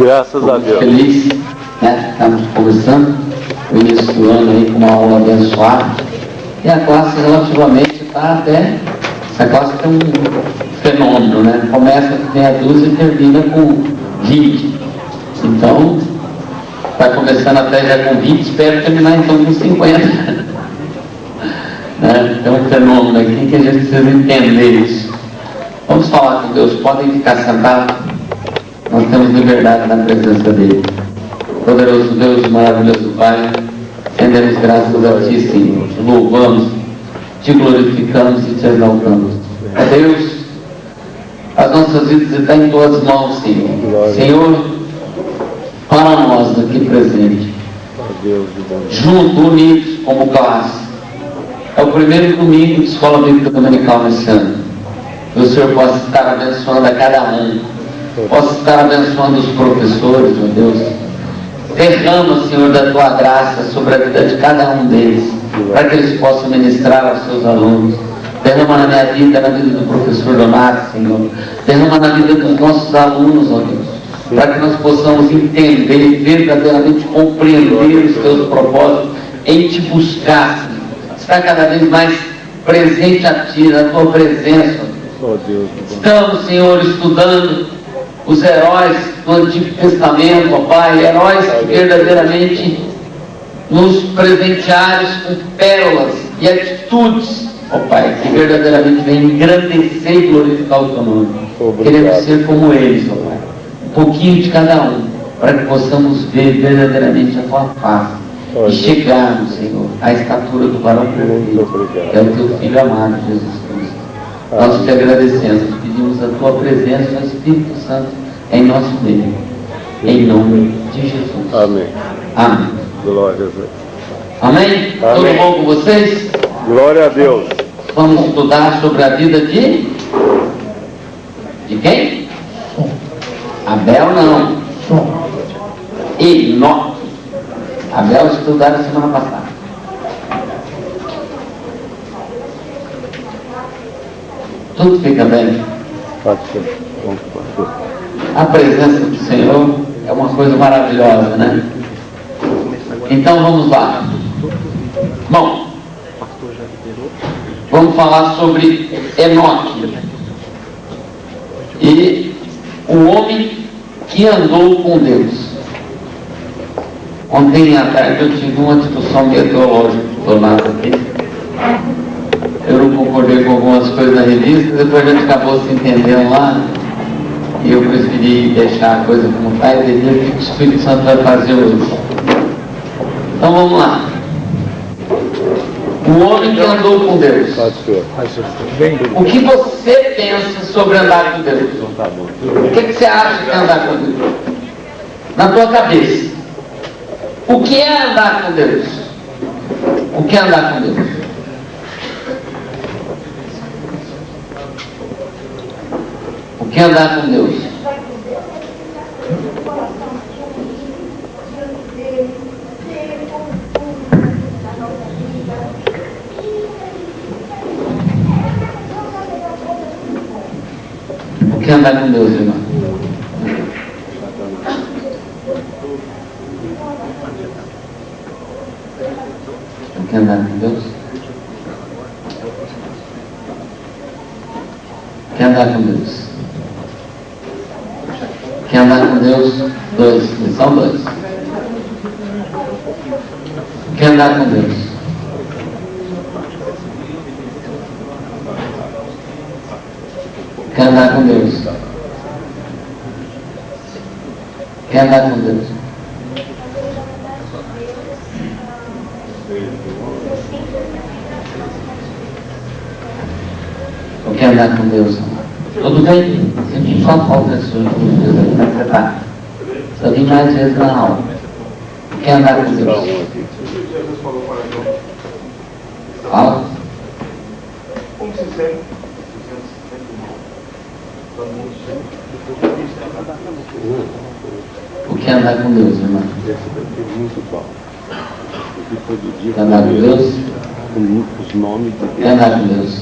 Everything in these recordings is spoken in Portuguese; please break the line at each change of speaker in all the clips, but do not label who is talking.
Graças a Deus.
Feliz, né? Estamos começando o início do ano aí com uma aula abençoada. E a classe relativamente está até... Essa classe tem um fenômeno, né? Começa com meia dúzia e termina com 20. Então, está começando até já com 20, espero terminar então com 50. Né? Tem um fenômeno aqui que a gente precisa entender isso. Vamos falar com Deus. Podem ficar sentados. Nós temos liberdade na presença dele. Poderoso Deus, maravilhoso Pai, rendemos graças a Ti, Senhor. Te louvamos, Te glorificamos e Te exaltamos. Ó Deus, as nossas vidas estão em Tuas mãos, Senhor. Senhor, para nós aqui presente, juntos, unidos como classe. É o primeiro domingo de Escola Bíblica Dominical nesse ano. Que o Senhor possa estar abençoando a cada um. Possa estar abençoando os professores, meu Deus. Derrama, Senhor, da Tua graça sobre a vida de cada um deles, para que eles possam ministrar aos seus alunos. Derrama na minha vida, na vida do professor Donato, Senhor. Derrama na vida dos nossos alunos, ó Deus, para que nós possamos entender, verdadeiramente compreender os Teus propósitos, em Te buscar, Senhor. Estar cada vez mais presente a Ti, na Tua presença, ó Deus. Estamos, Senhor, estudando os heróis do Antigo Testamento, ó Pai, heróis que verdadeiramente nos presentearam com pérolas e atitudes, ó Pai, que verdadeiramente vêm engrandecer e glorificar o Teu nome. Queremos ser como eles, ó Pai, um pouquinho de cada um, para que possamos ver verdadeiramente a Tua face e chegarmos, Senhor, à estatura do varão perfeito, que é o Teu Filho amado, Jesus Cristo. Nós Te agradecemos, pedimos a Tua presença no Espírito Santo em nosso meio, em nome de Jesus.
Amém.
Amém.
Glória a Deus.
Amém?
Amém.
Tudo bom com vocês?
Glória a Deus.
Vamos estudar sobre a vida de quem? Abel não. Enoque. Abel estudaram semana passada. Tudo fica bem. A presença do Senhor é uma coisa maravilhosa, né? Então vamos lá. Bom, vamos falar sobre Enoque e o homem que andou com Deus. Ontem à tarde eu tive uma discussão meteorológica do lado aqui. Eu não concordei com algumas coisas da revista, depois a gente acabou se entendendo lá, e eu preferi deixar a coisa como está e entender o que o Espírito Santo vai fazer hoje. Então vamos lá. O homem que andou com Deus. O que você pensa sobre andar com Deus? O que você acha que é andar com Deus? Na tua cabeça. O que é andar com Deus? O que é andar com Deus? O que é andar com Deus? O que é andar com Deus, irmão? O que é andar com Deus? O que é andar com Deus? Quer andar com Deus? Dois, são dois. Quer andar com Deus? Quer andar com Deus? Quer andar com Deus? Ou quer andar com Deus? Tudo bem? Sempre só falta as suas dúvidas aí, como é que você está? Só vim mais vezes na aula. Quer andar com Deus? Fala.
Como se sente?
O que é andar com Deus, irmão? Quer andar com Deus?
Os nomes de
Quer andar com Deus?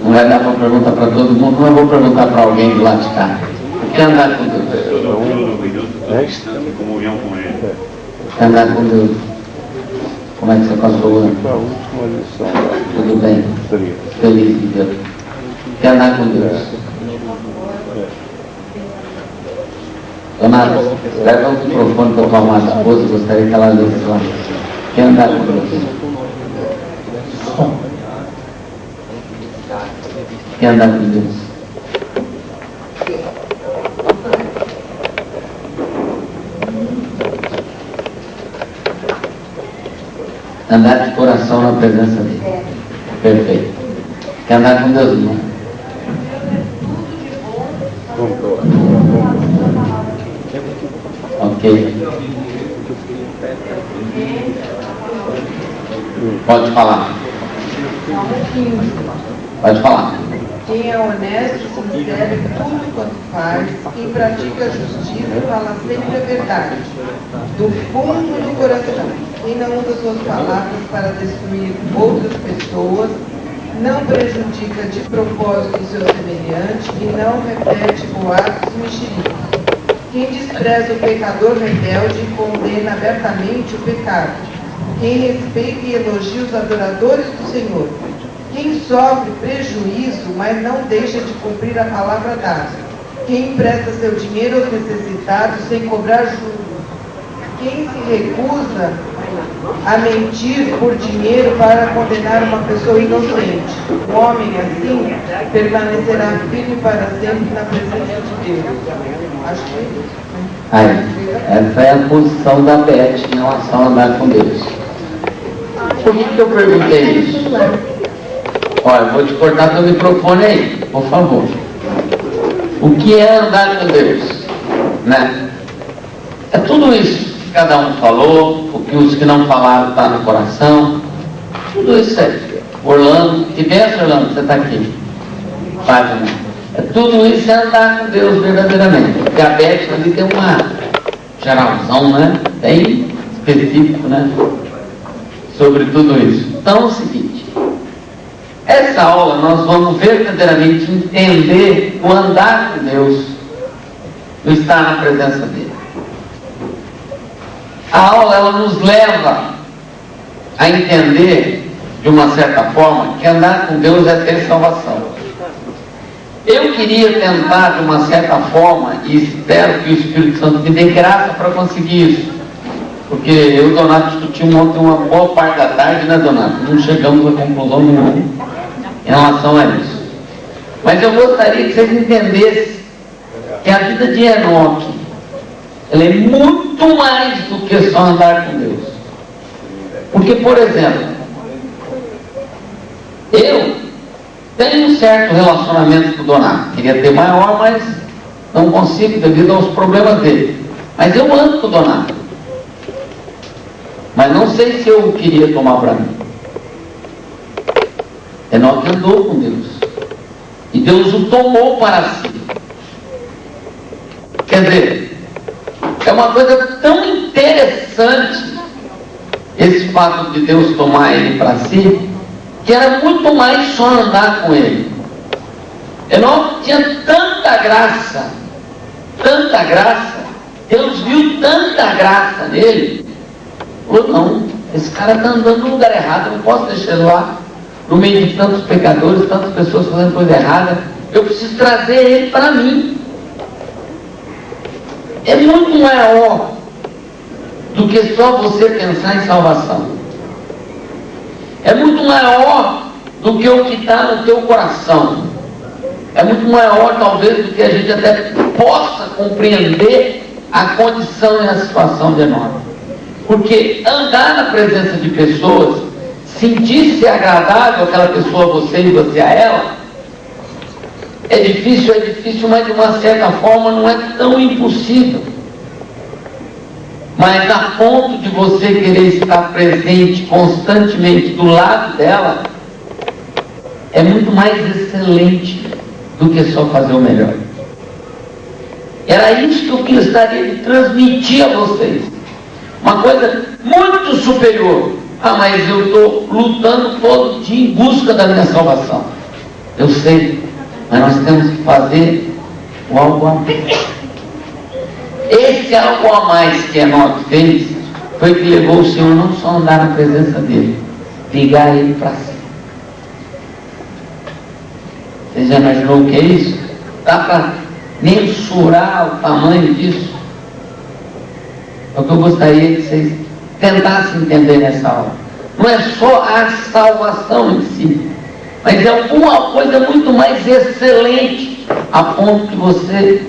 Não vai dar para perguntar para todo mundo, mas eu vou perguntar para alguém do lado de cá. O que é andar com Deus?
Em comunhão com Ele.
O que é andar com Deus? Como é que você passou o ano?
A última lição lá.
Tudo bem?
Seria.
Feliz de Deus. O que é andar com Deus? Donato, leva o microfone para a tua amada esposa, gostaria que ela lesse lá. O que é andar com Deus? O que é andar com Deus? Andar de coração na presença dele. Perfeito. Quer andar com Deus, irmão? Ok. Pode falar. Pode falar.
Quem é honesto, sincero em tudo quanto faz, quem pratica a justiça, fala sempre a verdade, do fundo do coração. Quem não usa suas palavras para destruir outras pessoas, não prejudica de propósito o seu semelhante e não repete boatos e mexericos. Quem despreza o pecador rebelde condena abertamente o pecado. Quem respeita e elogia os adoradores do Senhor. Quem sofre prejuízo, mas não deixa de cumprir a palavra dada. Quem empresta seu dinheiro aos necessitados sem cobrar juros. Quem se recusa a mentir por dinheiro para condenar uma pessoa inocente. Um homem assim permanecerá firme para sempre na presença de Deus. Acho que é isso.
Aí, essa é a posição da Beth em relação a andar com Deus. Por que eu perguntei isso? Olha, eu vou te cortar teu microfone aí, por favor. O que é andar com Deus? Né? É tudo isso que cada um falou, o que os que não falaram está no coração. Tudo isso aí. Orlando, que benção, Orlando, você está aqui. Faz, né? Tudo isso é andar com Deus verdadeiramente. Porque a Beth ali tem uma geralzão, né? Bem específico, né? Sobre tudo isso. Então é o seguinte. Essa aula nós vamos verdadeiramente entender o andar com Deus, o estar na presença dele. A aula ela nos leva a entender, de uma certa forma, que andar com Deus é ter salvação. Eu queria tentar, de uma certa forma, e espero que o Espírito Santo me dê graça para conseguir isso, porque eu e o Donato discutimos ontem uma boa parte da tarde, né, Donato? Não chegamos a conclusão nenhuma em relação a isso. Mas eu gostaria que vocês entendessem que a vida de Enoque, ela é muito mais do que só andar com Deus. Porque, por exemplo, eu tenho um certo relacionamento com o Donato. Queria ter maior, mas não consigo devido aos problemas dele. Mas eu ando com o Donato. Mas não sei se eu queria tomar para mim. Enoque andou com Deus. E Deus o tomou para si. Quer dizer, é uma coisa tão interessante esse fato de Deus tomar ele para si, que era muito mais só andar com ele. Enoque tinha tanta graça, Deus viu tanta graça nele, falou, não, esse cara está andando no lugar errado, eu não posso deixar ele lá, no meio de tantos pecadores, tantas pessoas fazendo coisa errada, eu preciso trazer ele para mim. É muito maior do que só você pensar em salvação. É muito maior do que o que está no teu coração. É muito maior, talvez, do que a gente até possa compreender a condição e a situação de nós. Porque andar na presença de pessoas, sentir-se agradável aquela pessoa a você e você a ela, é difícil, mas de uma certa forma não é tão impossível. Mas a ponto de você querer estar presente constantemente do lado dela, é muito mais excelente do que só fazer o melhor. Era isso que eu gostaria de transmitir a vocês. Uma coisa muito superior. Ah, mas eu estou lutando todo dia em busca da minha salvação. Eu sei, mas nós temos que fazer o algo a mais. Esse algo a mais que Enoque fez foi que levou o Senhor não só a andar na presença dele, ligar ele para si. Você já imaginou o que é isso? Dá para mensurar o tamanho disso? É o que eu gostaria que vocês tentassem entender nessa aula. Não é só a salvação em si, mas é alguma coisa muito mais excelente, a ponto de você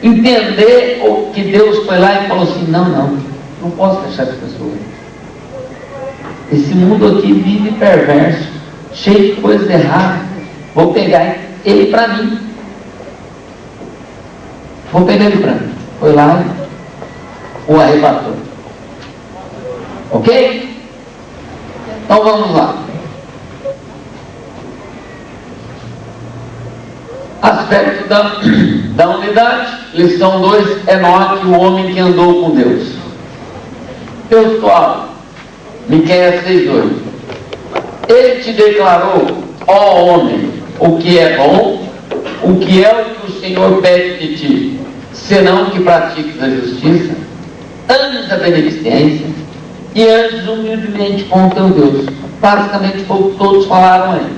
entender o que Deus foi lá e falou assim: não posso deixar as pessoas. Esse mundo aqui vive perverso, cheio de coisas erradas. Vou pegar ele para mim. Vou pegar ele para mim. Foi lá e o arrebatou. Ok? Então vamos lá. Aspecto da unidade. Lição 2. Enoque, o homem que andou com Deus. Deus fala, Miqueias 6:2. Ele te declarou, ó homem, o que é bom, o que é o que o Senhor pede de ti, senão que pratiques a justiça, andes a beneficência e andes humildemente com o teu Deus. Basicamente foi o que todos falaram aí.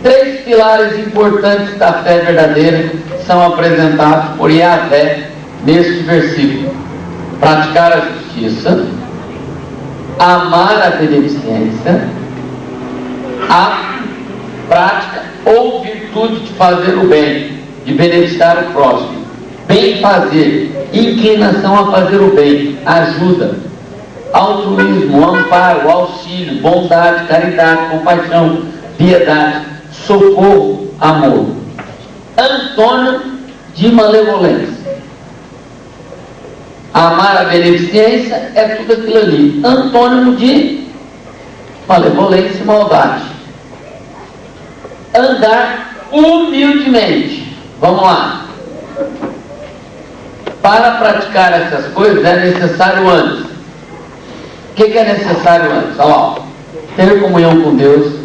3 pilares importantes da fé verdadeira são apresentados por Yahvé neste versículo: praticar a justiça, amar a beneficência, a prática ou virtude de fazer o bem, de beneficiar o próximo, bem fazer, inclinação a fazer o bem, ajuda, altruísmo, amparo, auxílio, bondade, caridade, compaixão, piedade, socorro, amor. Antônimo de malevolência. Amar a beneficência é tudo aquilo ali. Antônimo de malevolência e maldade. Andar humildemente. Vamos lá. Para praticar essas coisas é necessário antes. O que é necessário antes? Olha lá. Ter comunhão com Deus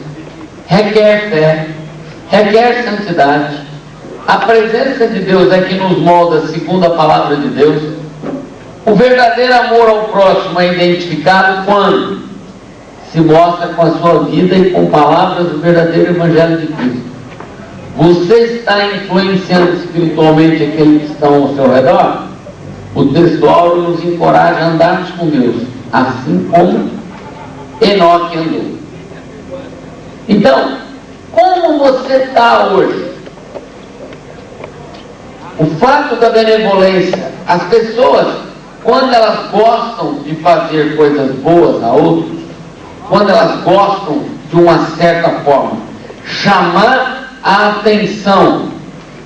requer fé, requer santidade. A presença de Deus é que nos molda segundo a palavra de Deus. O verdadeiro amor ao próximo é identificado quando se mostra com a sua vida e com palavras do verdadeiro Evangelho de Cristo. Você está influenciando espiritualmente aqueles que estão ao seu redor? O texto áureo nos encoraja a andarmos com Deus, assim como Enoque andou. Então, como você está hoje? O fato da benevolência, as pessoas, quando elas gostam de fazer coisas boas a outros, quando elas gostam de uma certa forma chamar a atenção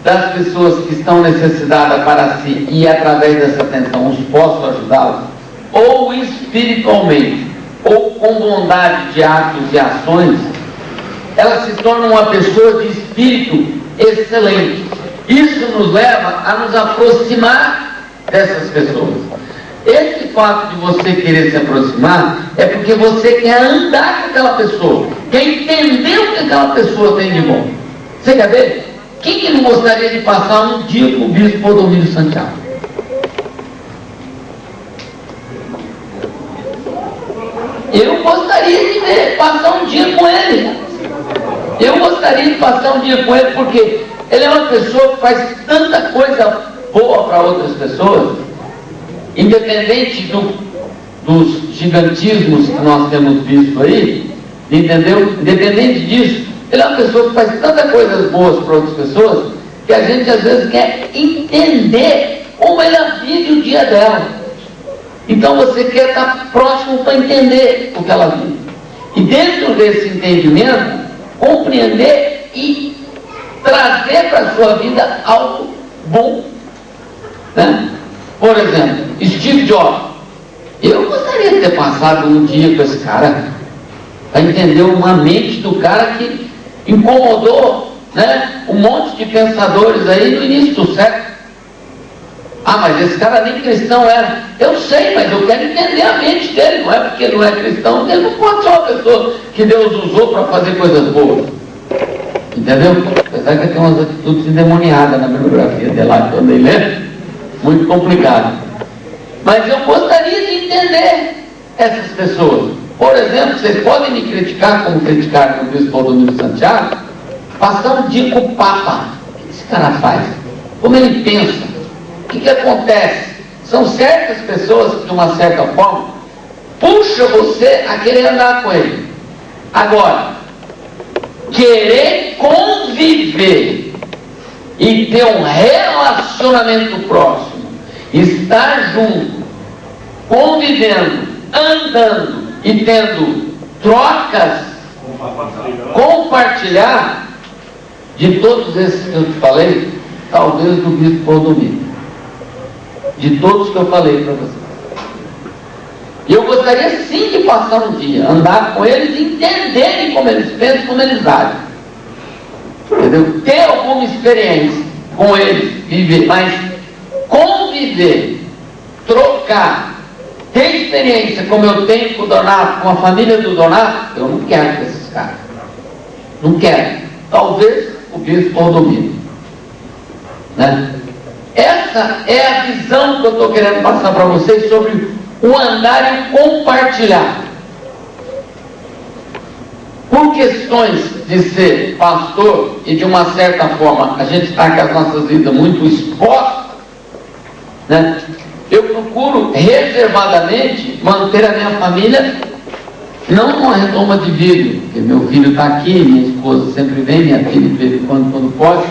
das pessoas que estão necessitadas para si e através dessa atenção os posso ajudá-las, ou espiritualmente, ou com bondade de atos e ações, ela se torna uma pessoa de espírito excelente. Isso nos leva a nos aproximar dessas pessoas. Esse fato de você querer se aproximar é porque você quer andar com aquela pessoa, quer entender o que aquela pessoa tem de bom. Você quer ver? Quem que não gostaria de passar um dia com o bispo Odomídio Santiago? Eu gostaria de ver, passar um dia com ele. Eu gostaria de passar um dia com ele porque ele é uma pessoa que faz tanta coisa boa para outras pessoas, independente dos gigantismos que nós temos visto aí, entendeu? Independente disso, ele é uma pessoa que faz tantas coisas boas para outras pessoas, que a gente às vezes quer entender como ela vive o dia dela. Então você quer estar próximo para entender o que ela vive. E dentro desse entendimento, compreender e trazer para a sua vida algo bom, né? Por exemplo, Steve Jobs. Eu gostaria de ter passado um dia com esse cara para entender uma mente do cara que incomodou, né, um monte de pensadores aí no início do século. Ah, mas esse cara nem cristão era. Eu sei, mas eu quero entender a mente dele. Não é porque ele não é cristão que ele não pode ser uma pessoa que Deus usou para fazer coisas boas. Entendeu? Apesar que tem umas atitudes endemoniadas na bibliografia dele lá que eu andei lendo, muito complicado. Mas eu gostaria de entender essas pessoas. Por exemplo, vocês podem me criticar, como criticaram o bispo Valdomiro Santiago, passando o dia com o Papa. O que esse cara faz? Como ele pensa? O que acontece? São certas pessoas que, de uma certa forma, puxa você a querer andar com ele. Agora, querer conviver e ter um relacionamento próximo, estar junto, convivendo, andando e tendo trocas, compartilhar, de todos esses que eu te falei, talvez do bispo Valdomiro, de todos que eu falei para você. E eu gostaria sim de passar um dia, andar com eles e entenderem como eles pensam, como eles agem. Entendeu? Ter alguma experiência com eles, viver, mas conviver, trocar, ter experiência como eu tenho com o Donato, com a família do Donato, eu não quero com esses caras. Não quero. Talvez o bispo Valdomiro. Né? Essa é a visão que eu estou querendo passar para vocês sobre o andar e o compartilhar. Por questões de ser pastor e de uma certa forma a gente está com as nossas vidas muito expostas, né? Eu procuro reservadamente manter a minha família não numa redoma de vidro, porque meu filho está aqui, minha esposa sempre vem, minha filha de vez em quando pode,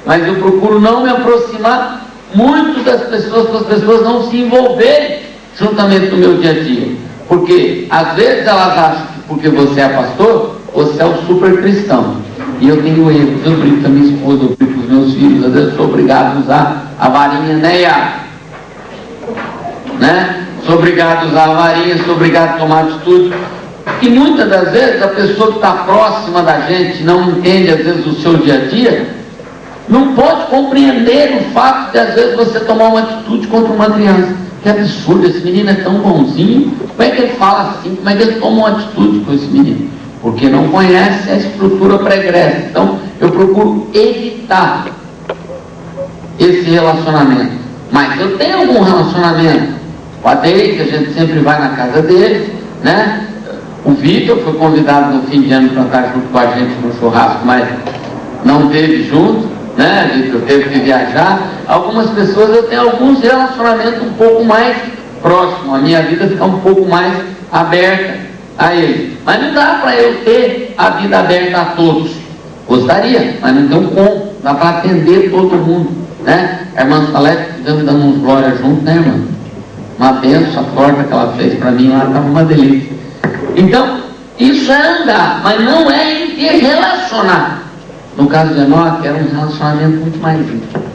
mas eu procuro não me aproximar muito das pessoas, para as pessoas não se envolverem juntamente no meu dia a dia, porque às vezes elas acham que porque você é pastor, você é o super cristão, e eu tenho erros, eu brinco com a minha esposa, eu brinco com os meus filhos, às vezes eu sou obrigado a usar a varinha, né? Sou obrigado a usar a varinha, sou obrigado a tomar atitude, e muitas das vezes a pessoa que está próxima da gente, não entende às vezes o seu dia a dia, não pode compreender o fato de às vezes você tomar uma atitude contra uma criança. Que absurdo, esse menino é tão bonzinho, como é que ele fala assim, como é que ele toma uma atitude com esse menino? Porque não conhece a estrutura pregressa. Então eu procuro evitar esse relacionamento. Mas eu tenho algum relacionamento com a Deise, que a gente sempre vai na casa deles, né? O Vitor foi convidado no fim de ano para estar junto com a gente no churrasco, mas não teve junto, né? Vitor teve que viajar. Algumas pessoas eu tenho alguns relacionamentos um pouco mais próximos, a minha vida fica um pouco mais aberta a eles. Mas não dá para eu ter a vida aberta a todos. Gostaria, mas não tem como. Dá para atender todo mundo, né? A irmã Salete, ficamos dando uns glórias juntos, né, irmã? Uma benção, a torta que ela fez para mim lá estava uma delícia. Então, isso é andar, mas não é interrelacionar. No caso de Enoque, era um relacionamento muito mais íntimo.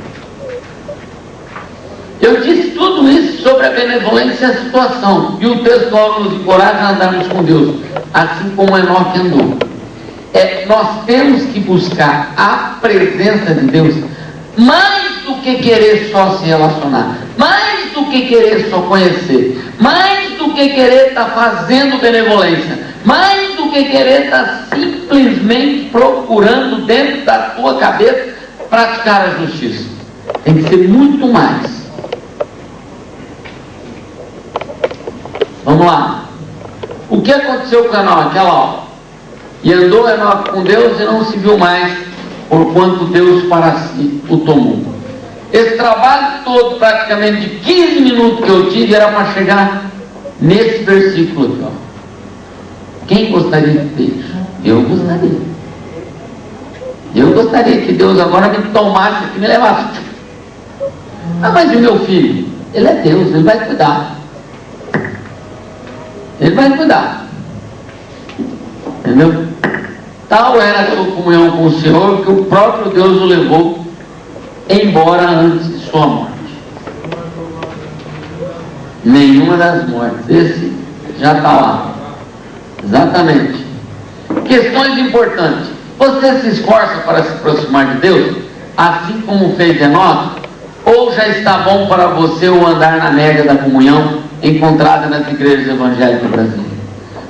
Eu disse tudo isso sobre a benevolência e a situação. E o texto nos encoraja a andarmos com Deus, assim como Enoque andou. Nós temos que buscar a presença de Deus mais do que querer só se relacionar, mais do que querer só conhecer, mais do que querer estar fazendo benevolência, mais do que querer estar simplesmente procurando dentro da tua cabeça praticar a justiça. Tem que ser muito mais. Vamos lá. O que aconteceu com Enoque? Aquela hora. E andou Enoque com Deus e não se viu mais, porquanto Deus para si o tomou. Esse trabalho todo, praticamente de 15 minutos que eu tive, era para chegar nesse versículo aqui, ó. Quem gostaria de ter isso? Eu gostaria. Eu gostaria que Deus agora me tomasse aqui e me levasse. Ah, mas e o meu filho? Ele é Deus, ele vai cuidar. Ele vai cuidar. Entendeu? Tal era a sua comunhão com o Senhor que o próprio Deus o levou embora antes de sua morte. Nenhuma das mortes. Esse já está lá. Exatamente. Questões importantes. Você se esforça para se aproximar de Deus, assim como fez Enoque, ou já está bom para você o andar na média da comunhão encontrada nas igrejas evangélicas brasileiras?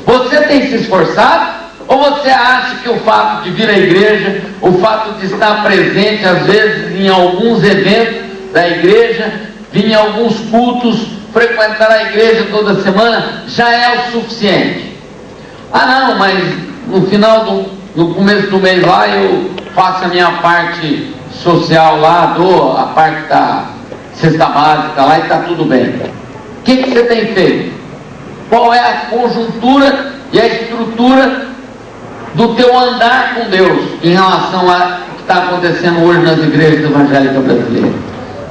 Você tem se esforçado Ou você acha que o fato de vir à igreja, o fato de estar presente às vezes em alguns eventos da igreja, vir em alguns cultos, frequentar a igreja toda semana, já é o suficiente? Ah não, mas no começo do mês lá eu faço a minha parte social lá, dou a parte da cesta básica lá e está tudo bem. O que você tem feito? Qual é a conjuntura e a estrutura do teu andar com Deus em relação a que está acontecendo hoje nas igrejas evangélicas brasileiras?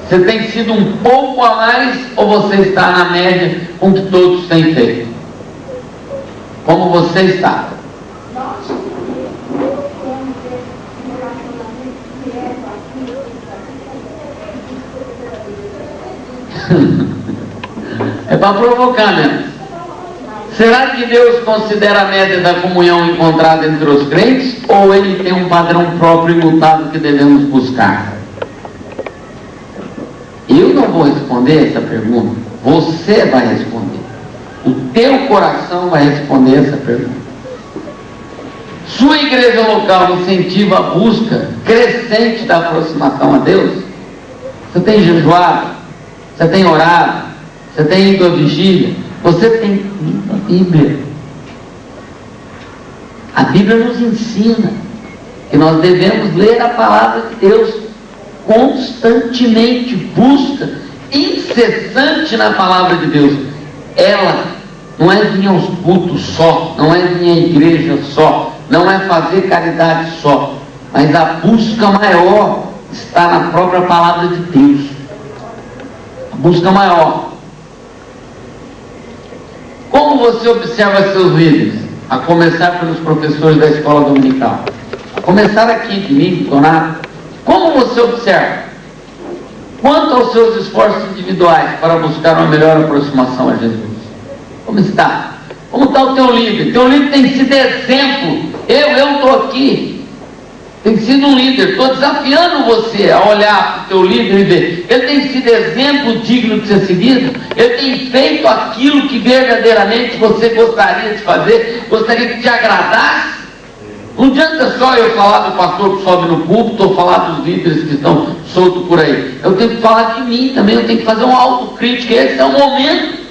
Você tem sido um pouco a mais ou você está na média com o que todos têm feito? Como você está? É para provocar mesmo. Será que Deus considera a média da comunhão encontrada entre os crentes, ou Ele tem um padrão próprio e imutável que devemos buscar? Eu não vou responder essa pergunta, você vai responder. O teu coração vai responder essa pergunta. Sua igreja local incentiva a busca crescente da aproximação a Deus? Você tem jejuado? Você tem orado? Você tem ido à vigília? Você tem lido a Bíblia? A Bíblia nos ensina que nós devemos ler a palavra de Deus constantemente, busca incessante na palavra de Deus. Ela não é vir aos cultos só, não é vir à igreja só, não é fazer caridade só, mas a busca maior está na própria palavra de Deus. A busca maior. Como você observa seus líderes? A começar pelos professores da escola dominical, a começar aqui de mim, Donato. Como você observa? Quanto aos seus esforços individuais para buscar uma melhor aproximação a Jesus? Como está? Como está o teu líder? Teu líder tem sido exemplo. Eu estou aqui. Tem sido um líder. Estou desafiando você a olhar para o teu líder e ver. Ele tem sido exemplo digno de ser seguido. Ele tem feito aquilo que verdadeiramente você gostaria de fazer, gostaria que te agradasse. Não adianta só eu falar do pastor que sobe no púlpito ou falar dos líderes que estão soltos por aí. Eu tenho que falar de mim também, eu tenho que fazer uma autocrítica. Esse é o momento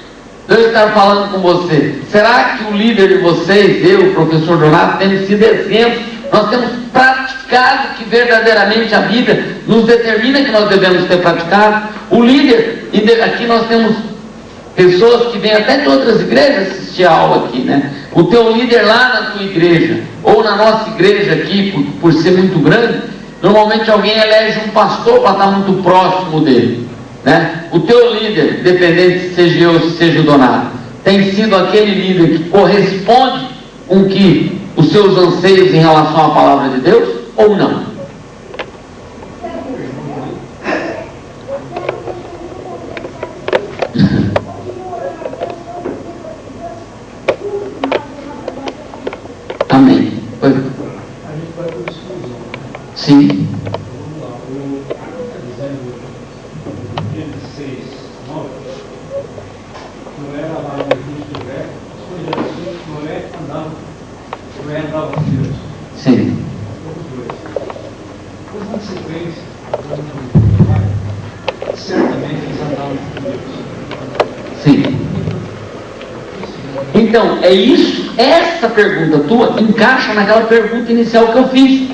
de eu estar falando com você. Será que o líder de vocês, eu, o professor Donato, temos sido exemplo? Nós temos praticado o que verdadeiramente a Bíblia nos determina que nós devemos ter praticado? O líder, aqui nós temos pessoas que vêm até de outras igrejas assistir a aula aqui, né? O teu líder lá na tua igreja, ou na nossa igreja aqui, por ser muito grande, normalmente alguém elege um pastor para estar muito próximo dele, né? O teu líder, independente se seja eu, se seja o Donato, tem sido aquele líder que corresponde com que os seus anseios em relação à palavra de Deus, ou não? Amém. Oi.
A gente vai para o estudo.
Sim.
Vamos lá. O está dizendo, Gênesis 6:9, Noé era lá no Egito do Ré, as coisas assim, Noé andava com Deus.
Sim.
Os dois. Depois, na sequência, certamente eles andavam com Deus.
Sim. Então, é isso, essa pergunta tua encaixa naquela pergunta inicial que eu fiz.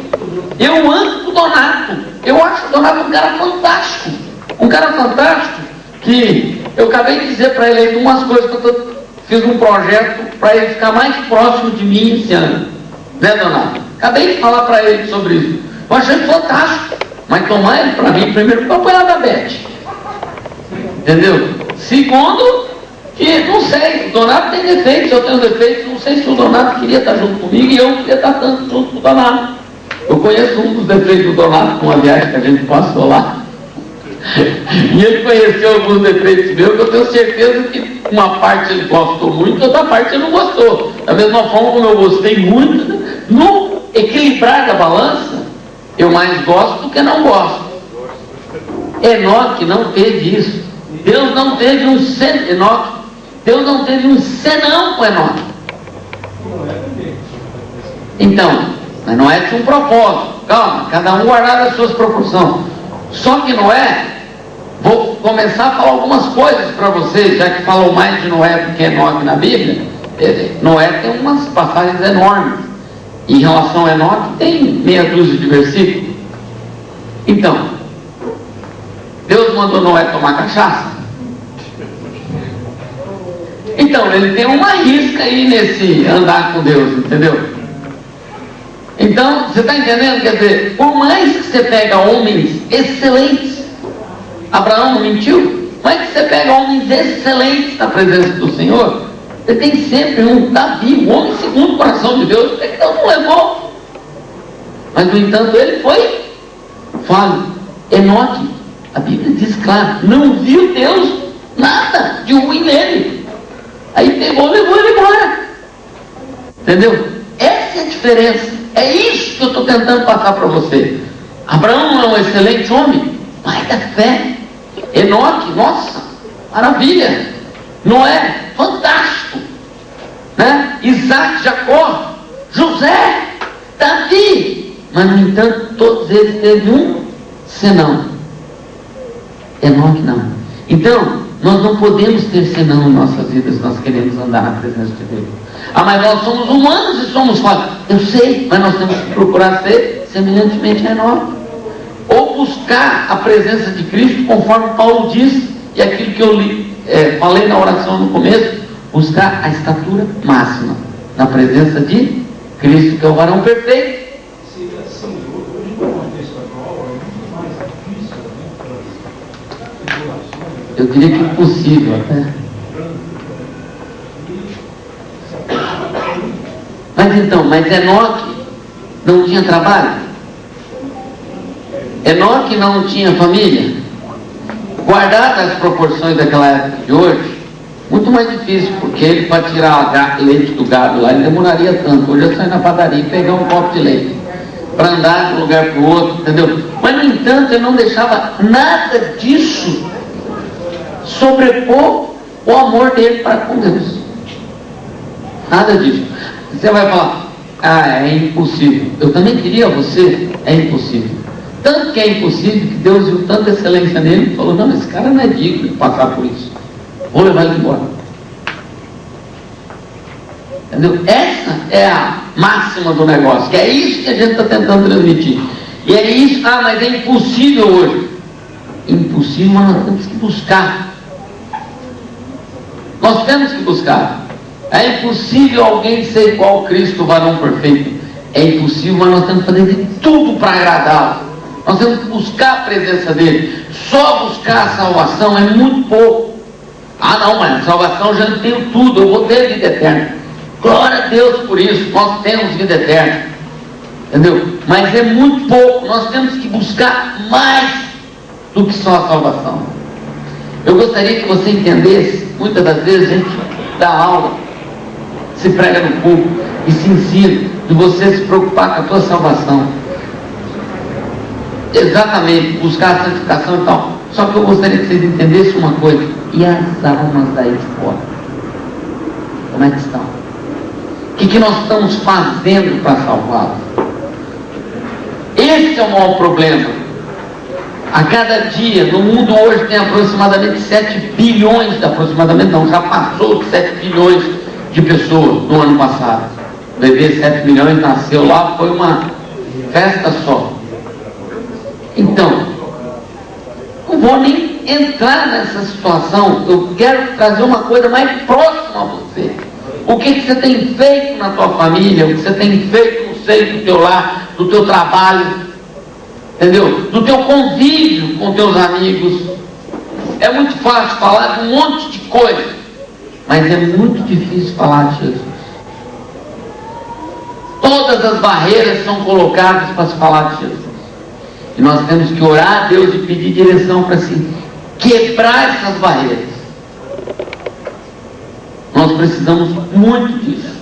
Eu ando com o Donato. Eu acho o Donato um cara fantástico. Um cara fantástico que eu acabei de dizer para ele umas coisas que eu fiz um projeto para ele ficar mais próximo de mim esse ano. Né, Donato? Acabei de falar para ele sobre isso. Eu achei fantástico. Mas tomar ele para mim, primeiro, para apoiar da Beth. Entendeu? Segundo, que não sei, o Donato tem defeitos, eu tenho defeitos, não sei se o Donato queria estar junto comigo e eu queria estar tanto junto com o Donato. Eu conheço um dos defeitos do Donato com uma viagem que a gente passou lá. E ele conheceu alguns defeitos meus que eu tenho certeza que uma parte ele gostou muito, outra parte ele não gostou. Da mesma forma como eu gostei muito, no equilibrar da balança, eu mais gosto do que não gosto. Enoque não teve isso. Deus não teve um senão com Enoque. Então, mas Noé tinha um propósito. Calma, cada um guardava as suas proporções. Só que Noé, vou começar a falar algumas coisas para vocês, já que falou mais de Noé do que Enoque na Bíblia. Noé tem umas passagens enormes. Em relação a Enoque, tem meia dúzia de versículos. Então, Deus mandou Noé tomar cachaça. Então, ele tem uma risca aí nesse andar com Deus, entendeu? Então, você está entendendo? Quer dizer, por mais que você pega homens excelentes, Abraão não mentiu, mas que você pega homens excelentes na presença do Senhor, você tem sempre um Davi, um homem segundo o coração de Deus, porque Deus não levou. Mas, no entanto, ele foi falho. Enoque, a Bíblia diz claro, não viu Deus nada de ruim nele. Aí pegou, levou ele embora. Entendeu? Essa é a diferença. É isso que eu estou tentando passar para você. Abraão é um excelente homem, pai da fé. Enoque, nossa, maravilha. Noé, fantástico, né? Isaac, Jacó, José, Davi. Mas, no entanto, todos eles teve um senão. Enoque não. Então, nós não podemos ter senão em nossas vidas se nós queremos andar na presença de Deus. Ah, mas nós somos humanos e somos falhos. Eu sei, mas nós temos que procurar ser semelhantemente a Enoque. Ou buscar a presença de Cristo, conforme Paulo diz, e aquilo que eu falei na oração no começo, buscar a estatura máxima na presença de Cristo, que é o varão perfeito.
Se assim, hoje no contexto atual, é muito mais difícil, né, para as tribulações.
Eu diria que impossível até. Mas Enoque não tinha trabalho? Enoque não tinha família? Guardadas as proporções daquela época de hoje, muito mais difícil, porque ele, para tirar leite do gado lá, ele demoraria tanto. Hoje eu saio na padaria e pegar um copo de leite para andar de um lugar para o outro, entendeu? Mas, no entanto, ele não deixava nada disso sobrepor o amor dele para com Deus. Nada disso. Você vai falar, é impossível. Eu também queria você, é impossível. Tanto que é impossível que Deus viu tanta excelência nele e falou, não, esse cara não é digno de passar por isso. Vou levar ele embora. Entendeu? Essa é a máxima do negócio, que é isso que a gente está tentando transmitir. E é isso, mas é impossível hoje. Impossível, mas nós temos que buscar. Nós temos que buscar. É impossível alguém ser igual a Cristo, o varão perfeito. É impossível, mas nós temos que fazer de tudo para agradá-lo. Nós temos que buscar a presença dele. Só buscar a salvação é muito pouco. Não, mas a salvação eu já tenho tudo, eu vou ter vida eterna. Glória a Deus por isso, nós temos vida eterna. Entendeu? Mas é muito pouco, nós temos que buscar mais do que só a salvação. Eu gostaria que você entendesse, muitas das vezes a gente dá aula, se prega no público e se ensina de você se preocupar com a tua salvação. Exatamente, buscar a santificação e tal. Só que eu gostaria que vocês entendessem uma coisa. E as almas daí de fora? Como é que estão? O que nós estamos fazendo para salvá-las? Esse é o maior problema. A cada dia, no mundo hoje tem aproximadamente 7 bilhões, já passou de 7 bilhões de pessoas no ano passado. O bebê 7 milhões nasceu lá, foi uma festa só. Então, não vou nem entrar nessa situação. Eu quero trazer uma coisa mais próxima a você. O que você tem feito na tua família, o que você tem feito no seio do teu lar, do teu trabalho, entendeu? Do teu convívio com teus amigos. É muito fácil falar de um monte de coisa, mas é muito difícil falar de Jesus. Todas as barreiras são colocadas para se falar de Jesus. E nós temos que orar a Deus e pedir direção para se quebrar essas barreiras. Nós precisamos muito disso.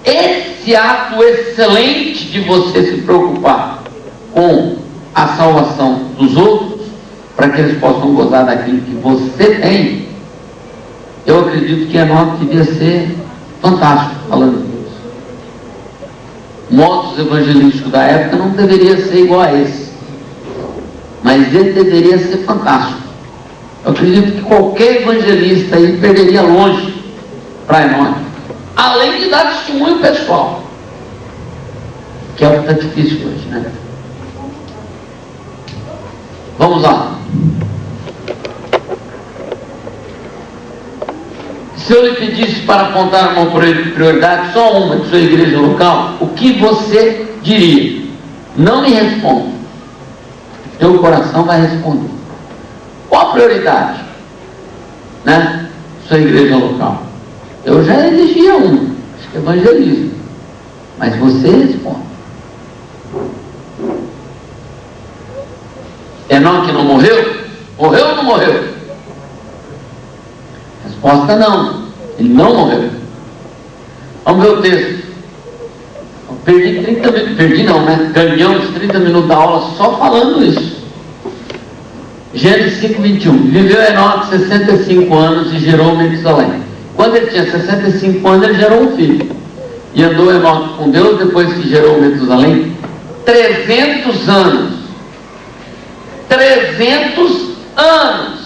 Esse ato excelente de você se preocupar com a salvação dos outros, para que eles possam gozar daquilo que você tem, eu acredito que Enoque devia ser fantástico falando disso. modus evangelístico da época não deveria ser igual a esse, mas ele deveria ser fantástico. Eu acredito que qualquer evangelista aí perderia longe para Enoque, além de dar testemunho pessoal, que é o que está difícil hoje, né? Vamos lá. Se eu lhe pedisse para apontar uma prioridade, só uma de sua igreja local, o que você diria? Não me responda. Teu coração vai responder. Qual a prioridade? Né? Sua igreja local. Eu já elegia uma, acho que é evangelismo. Mas você responde. Enoque não morreu? Morreu ou não morreu? Resposta não, ele não morreu. Vamos ver o texto. Eu perdi 30 minutos, perdi não, né? Ganhamos 30 minutos da aula só falando isso. Gênesis 5:21. Viveu Enoque 65 anos e gerou Metusalém. Quando ele tinha 65 anos, ele gerou um filho. E andou Enoque com Deus depois que gerou Metusalém 300 anos. 300 anos.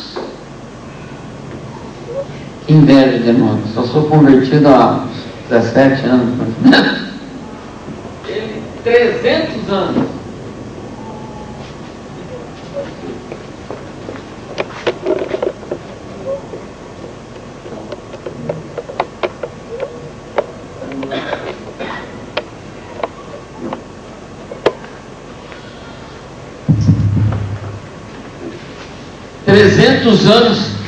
Inveja de Enoque, só sou convertido há 17 anos. Ele, 300 anos.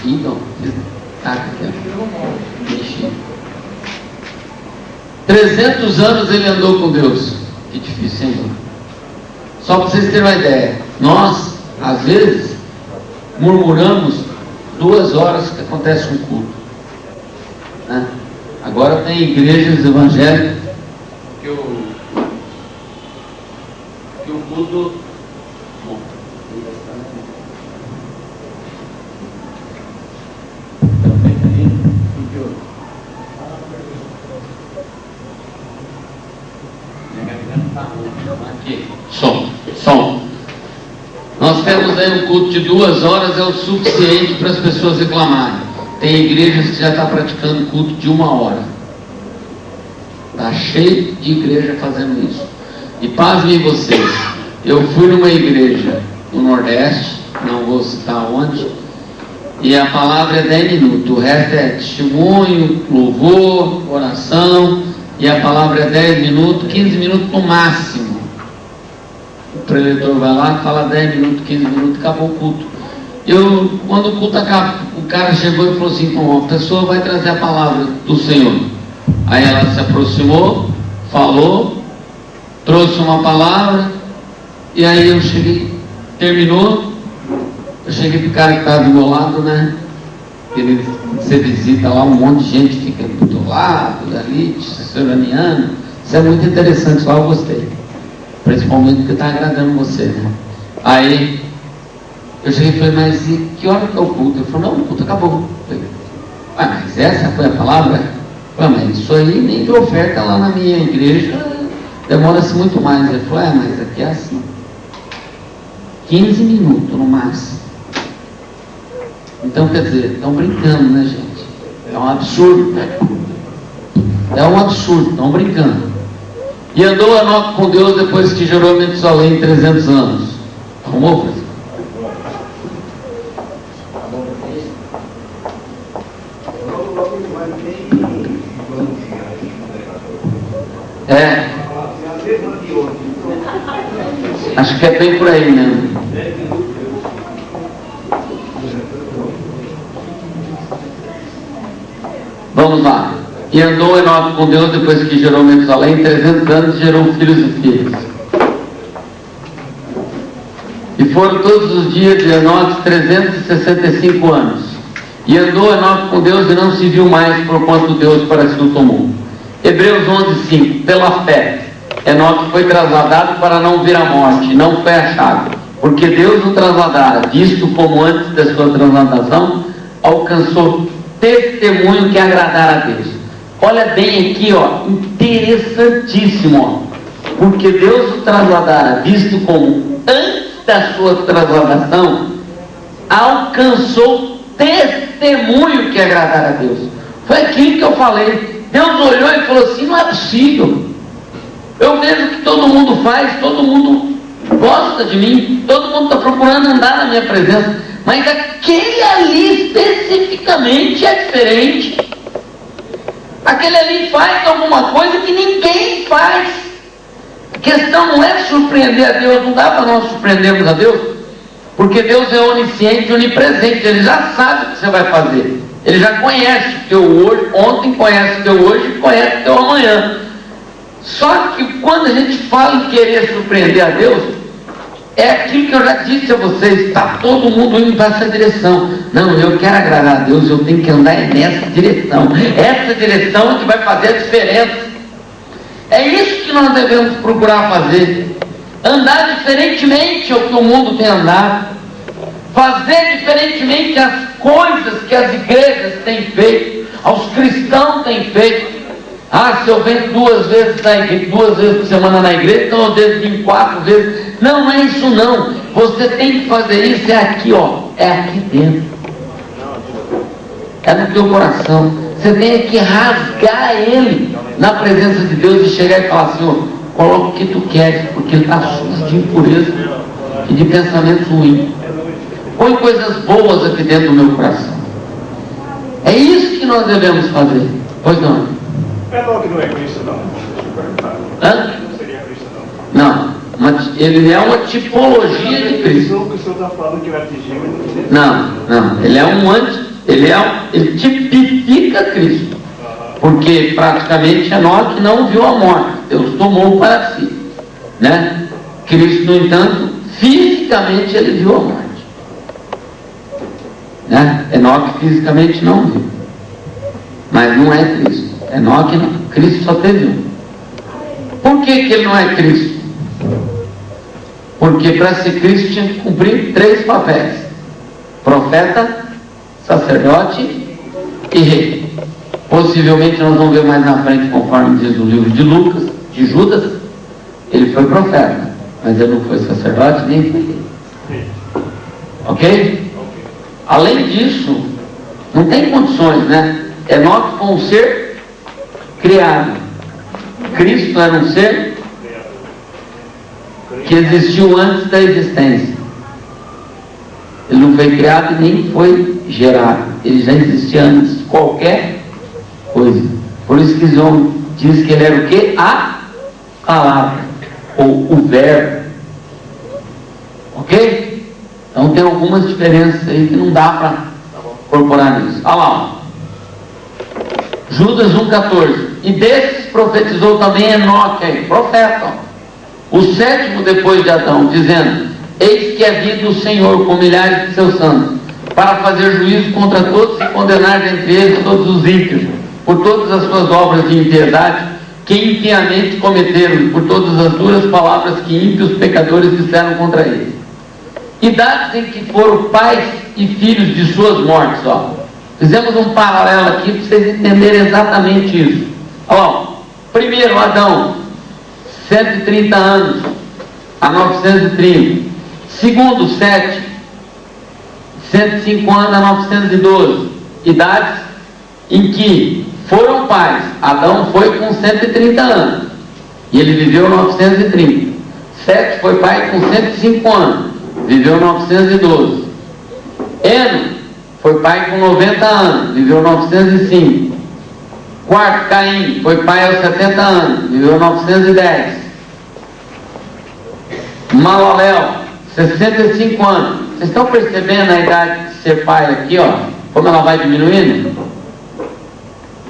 Então, tá aqui, 300 anos ele andou com Deus. Que difícil, hein? Só para vocês terem uma ideia, nós, às vezes, murmuramos 2 horas que acontece um culto, né? Agora tem igrejas evangélicas que o culto... Bom, 'Som. Nós temos aí um culto de 2 horas, é o suficiente para as pessoas reclamarem. Tem igrejas que já estão praticando culto de 1 hora. Está cheio de igreja fazendo isso. E pasmem vocês, eu fui numa igreja no Nordeste, não vou citar onde, e a palavra é 10 minutos, o resto é testemunho, louvor, oração, e a palavra é 10 minutos, 15 minutos no máximo. O preletor vai lá, fala 10 minutos, 15 minutos, acabou o culto. Quando o culto acaba, o cara chegou e falou assim: a pessoa vai trazer a palavra do Senhor. Aí ela se aproximou, falou, trouxe uma palavra, e aí eu cheguei, terminou, eu cheguei pro cara que estava do meu lado, né? Você visita lá, um monte de gente fica do teu lado, ali, te assessorando. Isso é muito interessante, só eu gostei. Principalmente porque está agradando você, né? Aí eu cheguei e falei: mas e que hora que é o culto? Ele falou: não, o culto acabou. Eu falei: mas essa foi a palavra? Eu falei: mas isso aí nem de oferta lá na minha igreja demora-se muito mais. Ele falou: mas aqui é assim, 15 minutos no máximo. Então, quer dizer, estão brincando, né, gente? É um absurdo, né? É um absurdo, estão brincando. E andou Enoque com Deus depois que gerou Metusalém 300 anos. Arrumou, professor? Acho que é bem por aí mesmo. Vamos lá. E andou Enoque com Deus depois que gerou Metusalém 300 anos e gerou filhos e filhas. E foram todos os dias de Enoque 365 anos. E andou Enoque com Deus e não se viu mais, porquanto Deus para si o tomou. Hebreus 11:5. Pela fé, Enoque foi trasladado para não vir à morte, não foi achado, porque Deus o trasladara, visto como antes da sua transladação alcançou testemunho que agradara a Deus. Olha bem aqui, ó, interessantíssimo, ó. porque Deus o trasladara, visto como antes da sua trasladação, alcançou testemunho que agradara a Deus. Foi aquilo que eu falei. Deus olhou e falou assim: não é possível. Eu vejo que todo mundo faz, todo mundo gosta de mim, todo mundo está procurando andar na minha presença, mas aquele ali especificamente é diferente. Aquele ali faz alguma coisa que ninguém faz. A questão não é surpreender a Deus, não dá para nós surpreendermos a Deus, porque Deus é onisciente e onipresente, Ele já sabe o que você vai fazer. Ele já conhece o teu hoje, ontem conhece o teu hoje e conhece o teu amanhã. Só que quando a gente fala em querer surpreender a Deus, é aquilo que eu já disse a vocês, está todo mundo indo para essa direção. Não, eu quero agradar a Deus, eu tenho que andar nessa direção. Essa direção é que vai fazer a diferença. É isso que nós devemos procurar fazer. Andar diferentemente ao que o mundo tem andado. Fazer diferentemente as coisas que as igrejas têm feito, aos cristãos têm feito. Ah, se eu venho 2 vezes por semana na igreja, então eu devo vir 4 vezes. Não, não é isso não. Você tem que fazer isso, é aqui, ó. É aqui dentro. É no teu coração. Você tem que rasgar ele na presença de Deus e chegar e falar: Senhor, coloca o que tu queres, porque ele está sujo de impureza e de pensamentos ruins. Põe coisas boas aqui dentro do meu coração. É isso que nós devemos fazer. Pois não?
Enoque não é Cristo, não.
Hã?
Não seria Cristo, não.
Não, ele é uma tipologia de Cristo.
O que o senhor está falando que vai atingir,
Não, ele tipifica Cristo. Porque praticamente Enoque não viu a morte. Deus tomou para si, né? Cristo, no entanto, fisicamente ele viu a morte, né? Enoque fisicamente não viu, mas não é Cristo. Enoque não, Cristo só teve um. Por que ele não é Cristo? Porque para ser Cristo tinha que cumprir 3 papéis: profeta, sacerdote e rei. Possivelmente nós vamos ver mais na frente, conforme diz o livro de Lucas, de Judas, ele foi profeta, mas ele não foi sacerdote nem foi rei. Ok? Além disso, não tem condições, né? Enoque foi um ser criado. Cristo era um ser que existiu antes da existência. Ele não foi criado e nem foi gerado. Ele já existia antes de qualquer coisa. Por isso que João diz que ele era o quê? A palavra, ou o verbo. Ok? Então tem algumas diferenças aí que não dá para incorporar nisso. Olha lá, ó. Judas 1,14. E desses profetizou também Enoque, profeta, ó, o 7º depois de Adão, dizendo: eis que é vindo o Senhor com milhares de seus santos, para fazer juízo contra todos e condenar dentre eles todos os ímpios, por todas as suas obras de impiedade que impiamente cometeram, por todas as duras palavras que ímpios pecadores disseram contra eles. Idades em que foram pais e filhos de suas mortes, ó. Fizemos um paralelo aqui para vocês entenderem exatamente isso. Ó, primeiro Adão, 130 anos a 930. Segundo, 7, 105 anos a 912. Idades em que foram pais. Adão foi com 130 anos e ele viveu 930. 7 foi pai com 105 anos, viveu 912. Eno foi pai com 90 anos, viveu 905. Quarto, Caim foi pai aos 70 anos, viveu 910. Malalel, 65 anos. Vocês estão percebendo a idade de ser pai aqui, ó? Como ela vai diminuindo?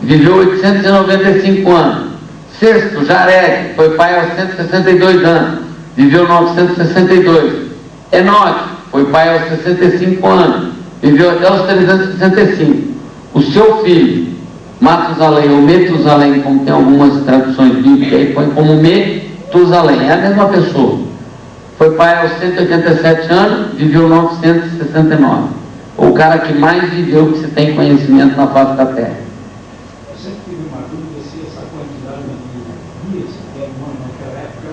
Viveu 895 anos. Sexto, Jared, foi pai aos 162 anos, viveu 962. Enoque foi pai aos 65 anos, viveu até os 365. O seu filho, Matusalém, ou Metusalém, como tem algumas traduções bíblicas aí, põe como Metusalém, é a mesma pessoa. Foi pai aos 187 anos, viveu 969. O cara que mais viveu que se tem conhecimento na face da terra.
Eu sempre tive uma dúvida se essa quantidade de dias que é humano naquela época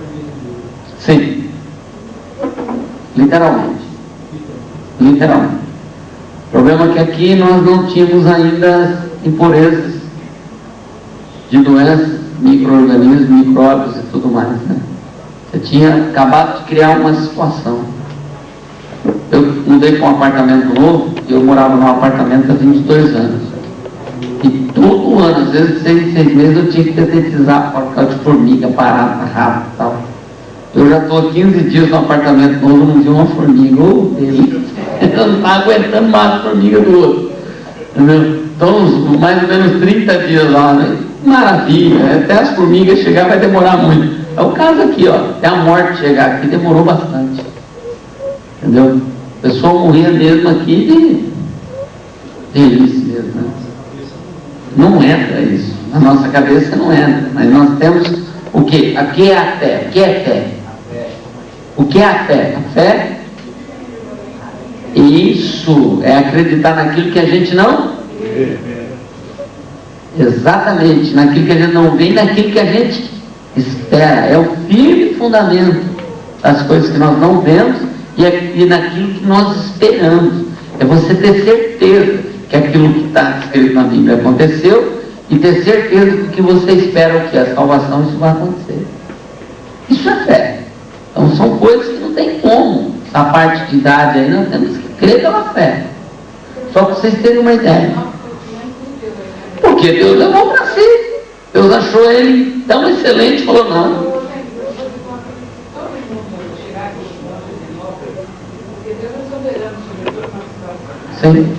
Sim. Literalmente. Literalmente. O problema é que aqui nós não tínhamos ainda impurezas de doenças, micro-organismos, micróbios e tudo mais, né? Você tinha acabado de criar uma situação. Eu mudei para um apartamento novo, e eu morava num apartamento há 22 anos. E todo ano, às vezes 6 meses, eu tinha que detetizar por causa de formiga, parar, rato e tal. Eu já estou há 15 dias no apartamento novo, não vi uma formiga. Oh, delícia! Eu não estava aguentando mais a formiga do outro. Entendeu? Então, mais ou menos 30 dias lá, né? Maravilha! Até as formigas chegar vai demorar muito. É o caso aqui, ó. Até a morte chegar aqui demorou bastante. Entendeu? A pessoa morria mesmo aqui de delícia mesmo, né? Não entra isso. Na nossa cabeça não entra. Mas nós temos o quê? Aqui é a fé. O que é fé? O que é a fé? A fé? Isso é acreditar naquilo que a gente não vê. Exatamente, naquilo que a gente não vê e naquilo que a gente espera. É o firme fundamento das coisas que nós não vemos e naquilo que nós esperamos. É você ter certeza que aquilo que está escrito na Bíblia aconteceu e ter certeza que o que você espera, o que é a salvação, isso vai acontecer. Isso é fé. Então são coisas que não tem como. Essa parte de idade aí nós temos que crer pela fé. Só para vocês terem uma ideia. Porque Deus levou para si. Deus achou ele tão excelente, falou não. Sim.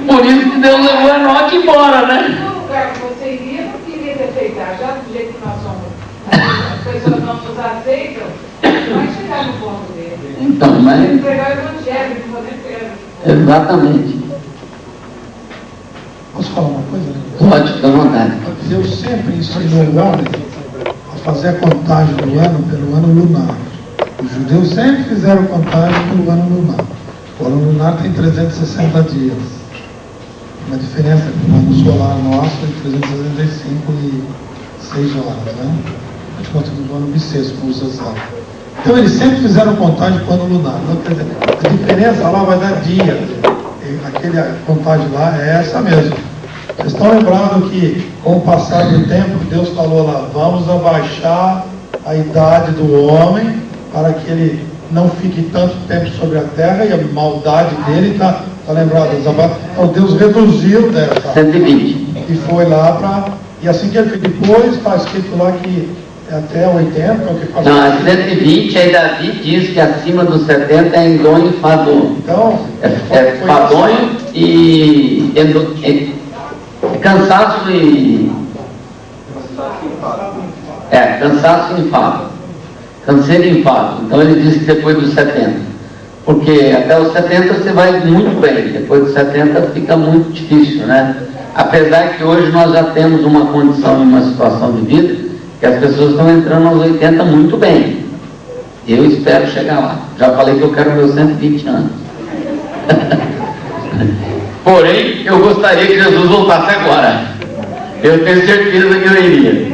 Por isso que Deus levou Enoque embora, né?
No lugar que você iria, não queria ter feito. Já do jeito que nós somos, as pessoas não nos aceitam, vai chegar no ponto dele.
Então, mas...
Entregar o evangelho, de poder ter.
Exatamente.
Posso falar uma coisa?
Pode, fica à vontade.
Deus sempre ensinou o homem a fazer a contagem do ano pelo ano lunar. Os judeus sempre fizeram contagem pelo ano lunar. O ano lunar tem 360 dias. Uma diferença com o ano solar nosso é de 365 e 6 horas, né? A gente conta do ano bissexto, como vocês sabem. Então eles sempre fizeram contagem com o ano lunar. Então, quer dizer, a diferença lá vai dar dia. Aquele contagem lá é essa mesmo. Vocês estão lembrados que, com o passar do tempo, Deus falou lá, vamos abaixar a idade do homem para que ele não fique tanto tempo sobre a terra e a maldade dele está lembrado? Então Deus reduziu dessa
120.
e foi lá para... E assim que ele fez, depois está escrito lá que é até 80, é o que faz.
Não, é 120, aí Davi diz que acima dos 70 é endonho e fadonho.
Então,
É fadonho e cansaço e... cansaço e enfado. Canseiro e enfado. Então ele diz que depois dos 70. Porque até os 70 você vai muito bem. Depois dos 70 fica muito difícil, né? Apesar que hoje nós já temos uma condição e uma situação de vida que as pessoas estão entrando aos 80 muito bem. Eu espero chegar lá. Já falei que eu quero meus 120 anos. Porém, eu gostaria que Jesus voltasse agora. Eu tenho certeza que eu iria.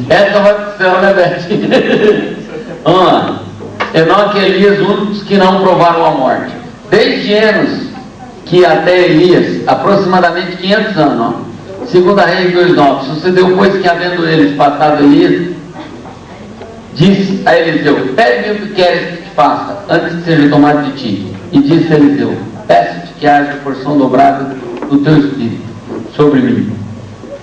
Essa vai pro céu, né, Beth? Vamos lá. Enoque e Elias, únicos que não provaram a morte. Desde Enos, que até Elias, aproximadamente 500 anos. Ó. Segunda Reis 2:9. Sucedeu, pois, que havendo eles passado Elias, disse a Eliseu, pede-me o que queres que te faça, antes que seja tomado de ti. E disse a Eliseu, peço-te que haja porção dobrada do teu espírito sobre mim.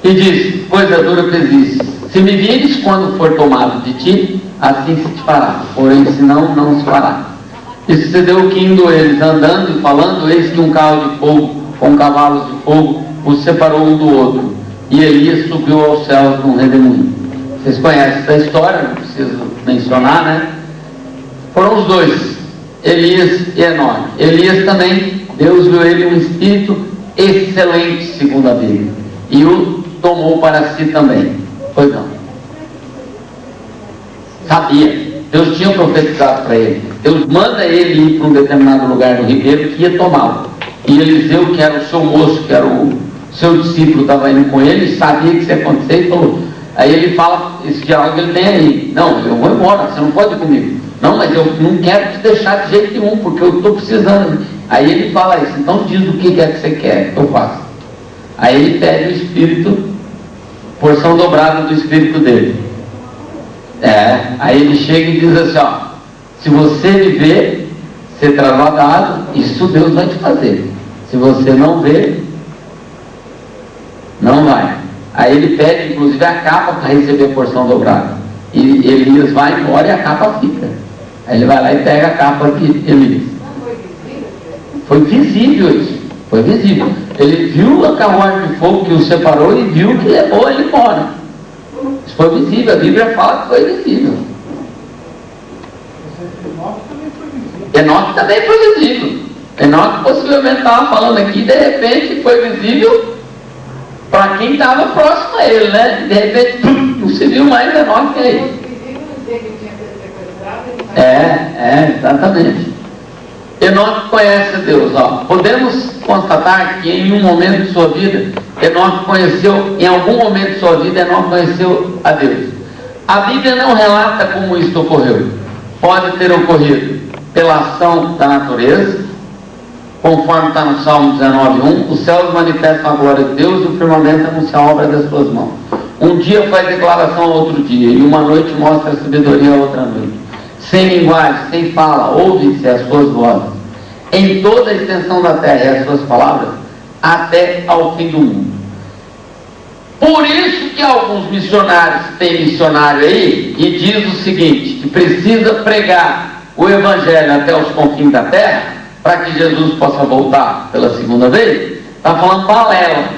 E disse, coisa dura fez, se me vires quando for tomado de ti, assim se te fará, porém senão não se fará. E sucedeu que indo eles andando e falando, eis que um carro de fogo com cavalos de fogo os separou um do outro, e Elias subiu aos céus num redemoinho. Vocês conhecem essa história, não preciso mencionar, né? Foram os dois, Elias e Enoque. Elias também, Deus viu ele um espírito excelente, segundo a Bíblia, e o tomou para si também. Pois não. Sabia. Deus tinha profetizado para ele. Deus manda ele ir para um determinado lugar do ribeiro que ia tomá-lo. E Eliseu, que era o seu moço, que era o seu discípulo, estava indo com ele, sabia que isso ia acontecer e falou. Aí ele fala, esse diálogo que ele tem aí: não, eu vou embora, você não pode ir comigo. Não, mas eu não quero te deixar de jeito nenhum, porque eu estou precisando. Aí ele fala isso: então diz o que é que você quer que eu faça. Aí ele pede o Espírito, porção dobrada do Espírito dele. Aí ele chega e diz assim: ó, se você viver, ser transladado, isso Deus vai te fazer. Se você não ver, não vai. Aí ele pede inclusive a capa para receber a porção dobrada. E Elias vai embora e a capa fica. Aí ele vai lá e pega a capa de Elias. Foi visível isso. Foi visível. Ele viu a carruagem de fogo que o separou e viu que levou ele embora. Isso foi visível. A Bíblia fala que foi visível. Enoque também foi visível. Enoque possivelmente estava falando aqui, de repente foi visível para quem estava próximo a ele, né? De repente, não se viu mais Enoque aí. Exatamente. Enoque conhece a Deus. Ó. Podemos constatar que em um momento de sua vida, Enoque conheceu, em algum momento de sua vida, Enoque conheceu a Deus. A Bíblia não relata como isso ocorreu. Pode ter ocorrido pela ação da natureza, conforme está no Salmo 19:1, os céus manifestam a glória de Deus e o firmamento anuncia a obra das suas mãos. Um dia faz declaração ao outro dia, e uma noite mostra a sabedoria a outra noite. Sem linguagem, sem fala, ouve-se as suas vozes. Em toda a extensão da terra e as suas palavras, até ao fim do mundo. Por isso que alguns missionários, tem missionário aí, e diz o seguinte, que precisa pregar o Evangelho até os confins da terra, para que Jesus possa voltar pela segunda vez. Está falando balela,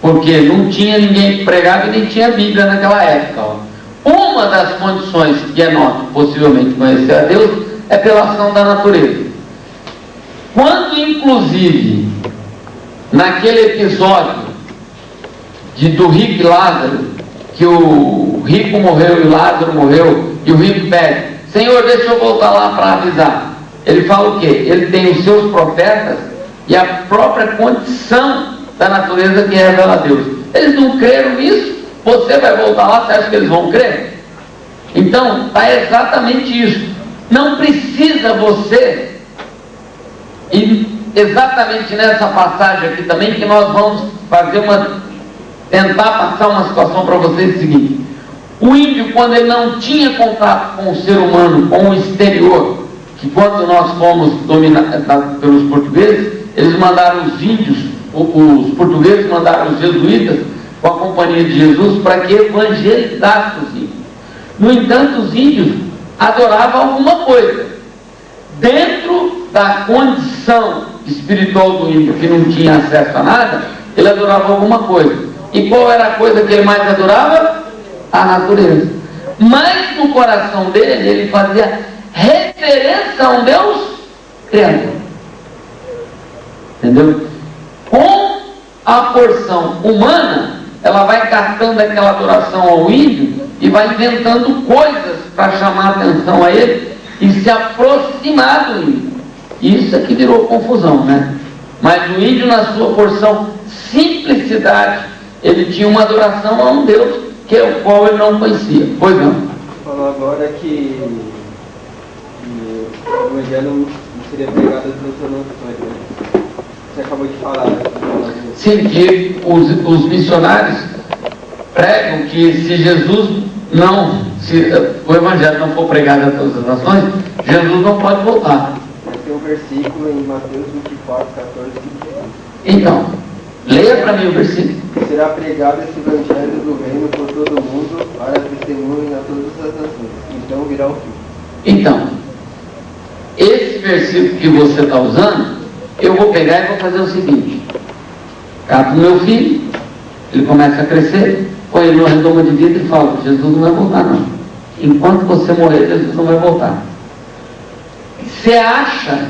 porque não tinha ninguém que pregava e nem tinha Bíblia naquela época. Ó. Uma das condições que Enoque possivelmente conhecer a Deus é pela ação da natureza. Quando inclusive naquele episódio do rico e Lázaro, que o rico morreu e o Lázaro morreu, e o rico pede: Senhor, deixa eu voltar lá para avisar. Ele fala o quê? Ele tem os seus profetas e a própria condição da natureza que revela a Deus. Eles não creram nisso. Você vai voltar lá, você acha que eles vão crer? Então, está exatamente isso. Não precisa você, e exatamente nessa passagem aqui também, que nós vamos fazer tentar passar uma situação para vocês seguinte. O índio, quando ele não tinha contato com o ser humano, com o exterior, que quando nós fomos dominados pelos portugueses, eles mandaram os índios, os portugueses mandaram os jesuítas com a companhia de Jesus para que evangelizasse os índios. No entanto, os índios adoravam alguma coisa. Dentro da condição espiritual do índio, que não tinha acesso a nada, ele adorava alguma coisa. E qual era a coisa que ele mais adorava? A natureza. Mas no coração dele, ele fazia referência a um Deus criador. Entendeu? Com a porção humana, ela vai captando aquela adoração ao índio e vai inventando coisas para chamar a atenção a ele e se aproximar do índio. Isso é que virou confusão, né? Mas o índio, na sua porção simplicidade, ele tinha uma adoração a um Deus que é o qual ele não conhecia. Pois não?
Falou agora que o Evangelho não seria pregado às denominações, né? Você acabou de falar.
Sim, que os missionários pregam que se Jesus não, se o Evangelho não for pregado a todas as nações, Jesus não pode voltar.
Mas tem um versículo em Mateus 24, 14, que diz:
então, leia para mim o versículo.
será pregado esse Evangelho do reino por todo o mundo, para testemunho a todas as nações. Então virá o fim.
Então, esse versículo que você está usando, eu vou pegar e vou fazer o seguinte: caso do meu filho, ele começa a crescer, põe ele numa redoma de vida e fala: Jesus não vai voltar não. Enquanto você morrer, Jesus não vai voltar. Você acha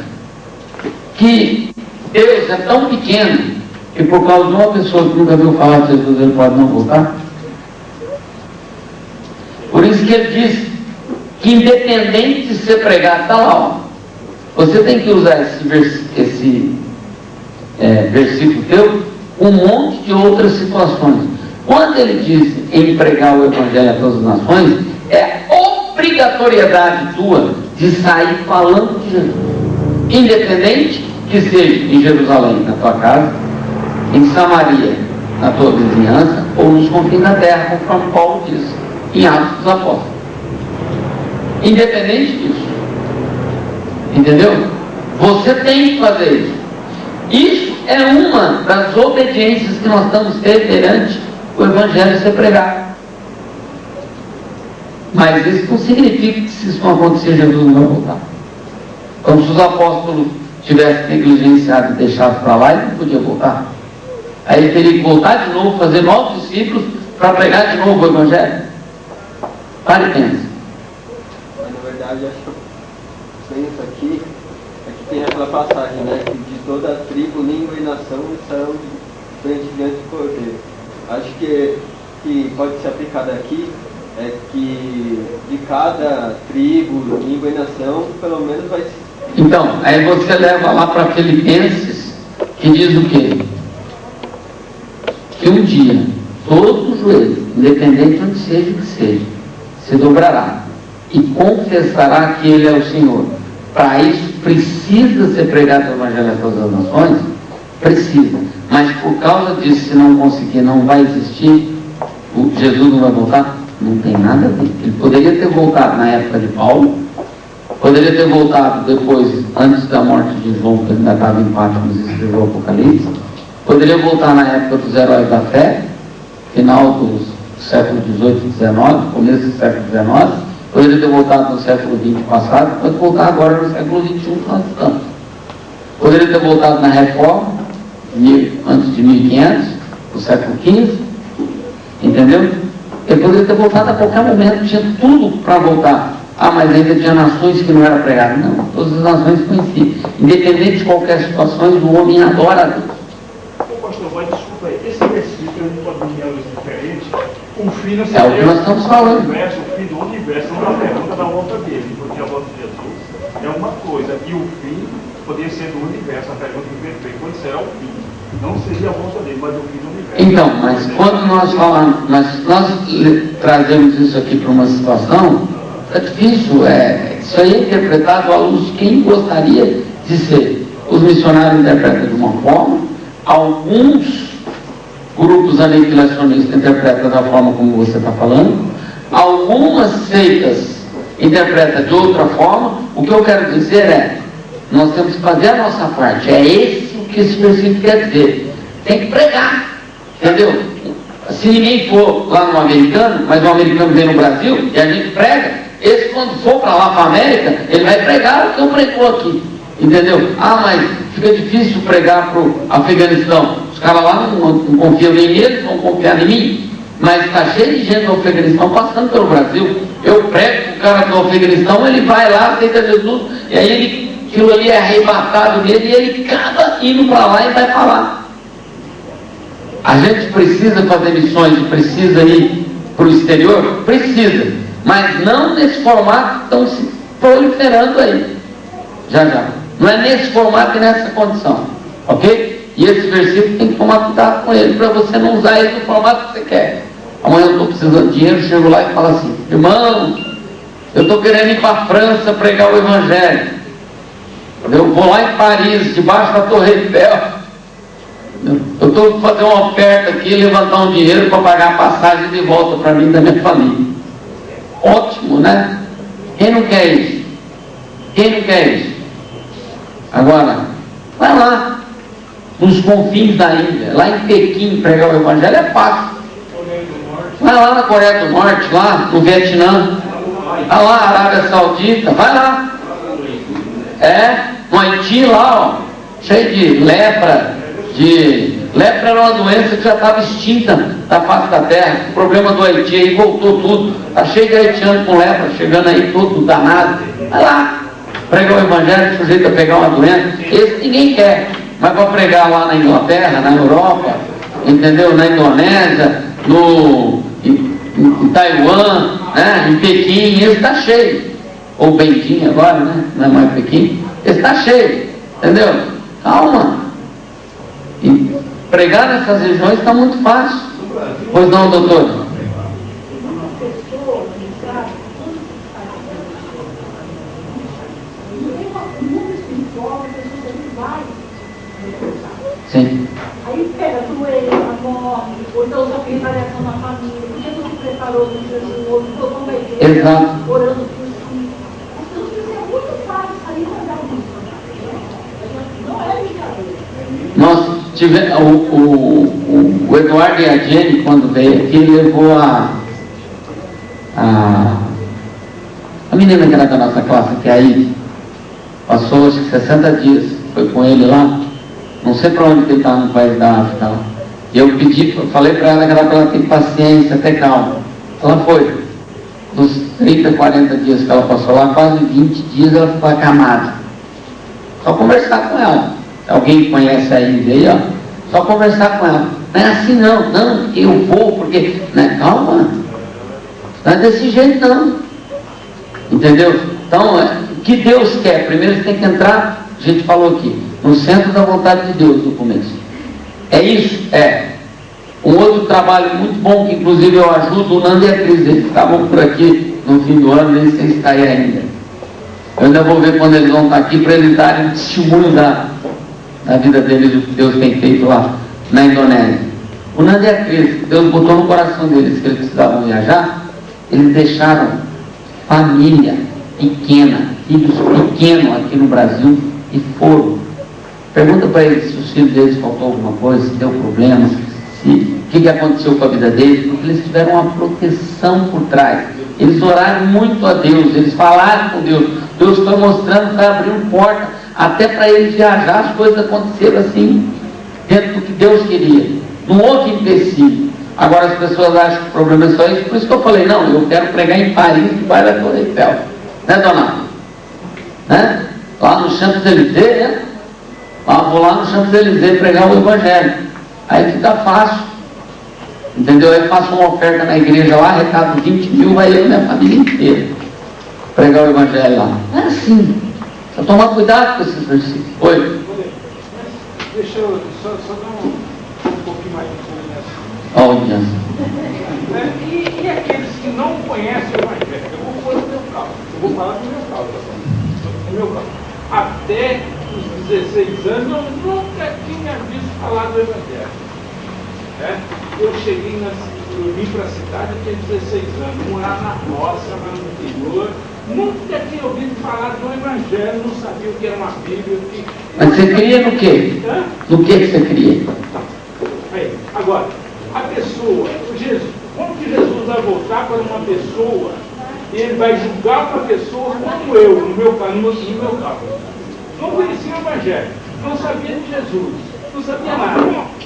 que Deus é tão pequeno que por causa de uma pessoa que nunca viu falar de Jesus, ele pode não voltar? Por isso que ele diz que independente de ser pregado, está lá, ó, você tem que usar versículo teu, um monte de outras situações. Quando ele diz em pregar o Evangelho a todas as nações, é obrigatoriedade tua de sair falando de Jesus. Independente que seja em Jerusalém, na tua casa, em Samaria, na tua vizinhança, ou nos confins da terra, conforme Paulo diz, em Atos dos Apóstolos. Independente disso. Entendeu? Você tem que fazer isso. Isso é uma das obediências que nós estamos tendo perante o Evangelho ser pregado. Mas isso não significa que se isso não acontecer, Jesus não vai voltar. Como se os apóstolos tivessem negligenciado e deixado para lá, ele não podia voltar. Aí ele teria que voltar de novo, fazer novos discípulos para pregar de novo o Evangelho. Pare e pense.
Mas na verdade, acho que penso aqui, tem aquela passagem, né? Que de toda a tribo, língua e nação estarão frente diante do Cordeiro. Acho que pode ser aplicado aqui, é que de cada tribo, língua e nação, pelo menos vai ser.
Então, aí você leva lá para Filipenses, que diz o quê? Que um dia, todo joelho, independente de onde seja que seja, se dobrará e confessará que Ele é o Senhor. Para isso, precisa ser pregado o Evangelho a todas as nações? Precisa. Mas por causa disso, se não conseguir, não vai existir, Jesus não vai voltar? Não tem nada a ver. Ele poderia ter voltado na época de Paulo, poderia ter voltado depois, antes da morte de João, que ainda estava em Patmos e escreveu o Apocalipse, poderia voltar na época dos heróis da fé, final do século XVIII e XIX, começo do século XIX, poderia ter voltado no século XX passado, pode voltar agora no século XXI, que nós estamos. Poderia ter voltado na Reforma, antes de 1500, no século XV, entendeu? Ele poderia ter voltado a qualquer momento, tinha tudo para voltar. Ah, mas ainda tinha nações que não eram pregadas. Não, todas as nações conheciam. Independente de qualquer situação, o homem adora a Deus.
Ô pastor, mas desculpa aí, esse versículo não pode vir a luz diferente. O fim não
É o que nós estamos falando.
O fim do universo não é uma pergunta da volta dele, porque a volta de Jesus é uma coisa, e o fim poderia ser do universo, a pergunta que ele fez, quando será o fim? Não seria a volta dele, mas o fim do universo.
Então, mas quando nós falamos, mas nós trazemos isso aqui para uma situação, é difícil, isso aí é interpretado à luz de quem gostaria de ser. Os missionários interpretam de uma forma, alguns grupos aniquilacionistas interpretam da forma como você está falando, algumas seitas interpretam de outra forma. O que eu quero dizer é, nós temos que fazer a nossa parte, é esse o que esse versículo quer dizer, tem que pregar, entendeu? Se ninguém for lá no americano, mas o americano vem no Brasil e a gente prega, esse quando for para lá para a América, ele vai pregar o que eu pregou aqui, entendeu? Ah, mas fica difícil pregar para o Afeganistão, os caras lá não confiam nem neles, vão confiar em mim, mas está cheio de gente do Afeganistão passando pelo Brasil. Eu prego para o cara do Afeganistão, ele vai lá, aceita Jesus, e aí aquilo ali é arrebatado nele, e ele acaba indo para lá e vai falar. A gente precisa fazer missões, precisa ir para o exterior? Precisa, mas não nesse formato que estão se proliferando aí. Já. Não é nesse formato e nessa condição. Ok? E esse versículo tem que tomar cuidado com ele, para você não usar ele no formato que você quer. Amanhã eu estou precisando de dinheiro, chego lá e falo assim: irmão, eu estou querendo ir para a França pregar o Evangelho. Eu vou lá em Paris, debaixo da Torre Eiffel. Eu estou fazendo uma oferta aqui, levantar um dinheiro para pagar a passagem de volta para mim e da minha família. Ótimo, né? Quem não quer isso? Quem não quer isso? Agora, vai lá, nos confins da Índia, lá em Pequim, pregar o Evangelho é fácil. Vai lá na Coreia do Norte, lá no Vietnã, vai lá na Arábia Saudita, vai lá. No Haiti lá, ó, cheio de lepra. Lepra era uma doença que já estava extinta da face da terra. O problema do Haiti aí voltou tudo. Está cheio de haitiano com lepra, chegando aí todo danado. Vai lá, pregar o Evangelho, sujeito a pegar uma doença. Esse ninguém quer. Mas para pregar lá na Inglaterra, na Europa, entendeu? Na Indonésia, em Taiwan, né? Em Pequim, esse está cheio. Ou Beijing agora, né? Não é mais Pequim. Esse está cheio, entendeu? Calma. E pregar nessas regiões está muito fácil. Pois não, doutor? Sim.
Aí pega doença, morre, ou então sofre variação na família, porque não se preparou com Jesus, ou então não vai ter,
Exato.
orando por si. Então isso é muito fácil sair e mandar isso. Não é brincadeira.
Nós tivemos, o Eduardo e a Jenny, quando veio aqui, levou a menina que era da nossa classe, que é a Ivy, passou acho que 60 dias, foi com ele lá, não sei para onde que ele estava no país da África lá. E eu falei para ela que era para ela ter paciência, ter calma. Ela foi. Dos 30, 40 dias que ela passou lá, quase 20 dias ela ficou acamada. Só conversar com ela. Se alguém conhece a Ivy aí, ó, só conversar com ela. Não é assim não, porque eu vou, porque. Né? Calma. Não é desse jeito não. Entendeu? Então, o que Deus quer? Primeiro você tem que entrar, a gente falou aqui, no centro da vontade de Deus no começo. É isso? É. Um outro trabalho muito bom, que inclusive eu ajudo o Nando e a Cris, eles estavam por aqui no fim do ano, nem sei se está aí ainda. Eu ainda vou ver quando eles vão estar aqui para eles darem um testemunho da vida deles, o que Deus tem feito lá na Indonésia. O Nando e a Cris, Deus botou no coração deles que eles precisavam viajar, eles deixaram família pequena, filhos pequenos aqui no Brasil e foram. Pergunta para eles se os filhos deles faltou alguma coisa, se deu problemas, o que aconteceu com a vida deles, porque eles tiveram uma proteção por trás. Eles oraram muito a Deus, eles falaram com Deus. Deus foi mostrando, foi abrindo porta, até para eles viajar, as coisas aconteceram assim, dentro do que Deus queria. Não houve empecilho. Agora as pessoas acham que o problema é só isso, por isso que eu falei, não, eu quero pregar em Paris, que vai da Torre Eiffel. Né, dona? Né? Lá no Champs-Élysées, né? Vou lá no Champs-Élysées pregar o Evangelho. Aí fica fácil. Entendeu? Aí faço uma oferta na igreja lá, arrecado 20 mil, vai eu e minha família inteira pregar o Evangelho lá. Não é assim. Só tomar cuidado com esses versículos. Oi.
Deixa eu só dar um pouquinho mais de
Olha.
E aqueles que não conhecem o Evangelho? Eu vou pôr no meu caso. Eu vou falar do meu caso. No meu caso. Até os 16 anos eu nunca tinha visto falar do Evangelho. Eu vim para a cidade, eu tinha 16 anos, morar na roça, lá no interior, nunca tinha ouvido falar do Evangelho, não sabia o que era uma Bíblia.
Mas você cria no quê? No que você cria?
Aí, agora, a pessoa, como que Jesus vai voltar para uma pessoa e ele vai julgar uma pessoa como eu, no meu caso? Não conhecia o Evangelho, não sabia de Jesus, não sabia nada.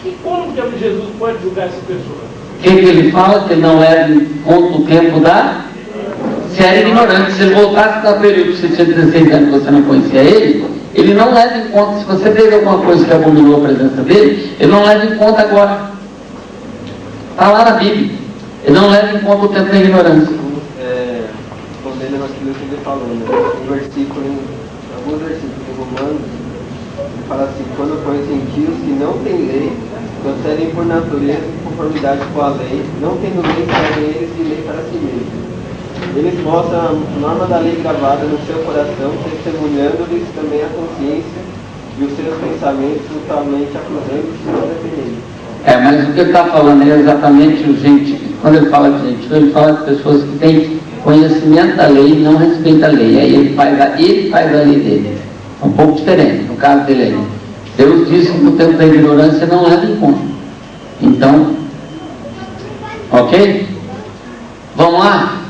E como que Jesus pode julgar essa pessoa?
O que ele fala? Que ele não leva em conta o tempo da... Se era ignorante, se ele voltasse no período que você tinha 16 anos e você não conhecia ele não leva em conta, se você teve alguma coisa que abominou a presença dele, ele não leva em conta agora. Está lá na Bíblia. Ele não leva em conta o tempo da ignorância.
Respondendo aquilo que ele falou, né? Alguns versículos em Romanos, ele fala assim: quando põe gentios que não têm lei, procedem por natureza em conformidade com a lei, não tendo lei, servem eles de lei para si mesmos. Eles mostram a norma da lei gravada no seu coração, testemunhando-lhes também a consciência e os seus pensamentos totalmente acusando-se e não defendendo.
Mas o que ele está falando é exatamente o gente. Quando ele fala de gente, ele fala de pessoas que têm conhecimento da lei e não respeitam a lei. Aí ele faz a lei dele. É um pouco diferente, no caso dele aí. Deus disse que o tempo da ignorância não leva em conta. Então, ok? Vamos lá?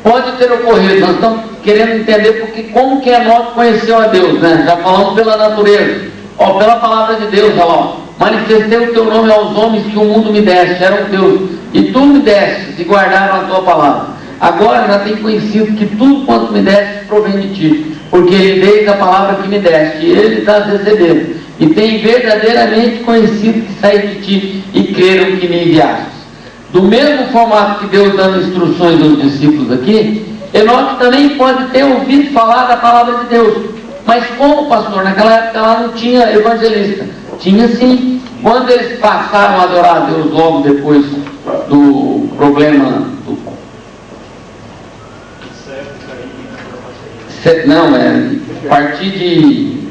Pode ter ocorrido, nós estamos querendo entender porque, como que Enoque conheceu a Deus, né? Já falamos pela natureza, pela palavra de Deus, manifestei o teu nome aos homens que o mundo me deste, eram teus, e tu me destes e guardaram a tua palavra. Agora já tem conhecido que tudo quanto me deste provém de ti, porque ele veio da palavra que me deste, e ele está recebendo, e tem verdadeiramente conhecido que saí de ti, e creram que me enviaste. Do mesmo formato que Deus dando instruções aos discípulos aqui, Enoque também pode ter ouvido falar da palavra de Deus. Mas como, pastor? Naquela época lá não tinha evangelista. Tinha sim. Quando eles passaram a adorar a Deus logo depois do problema do... Não, a partir de...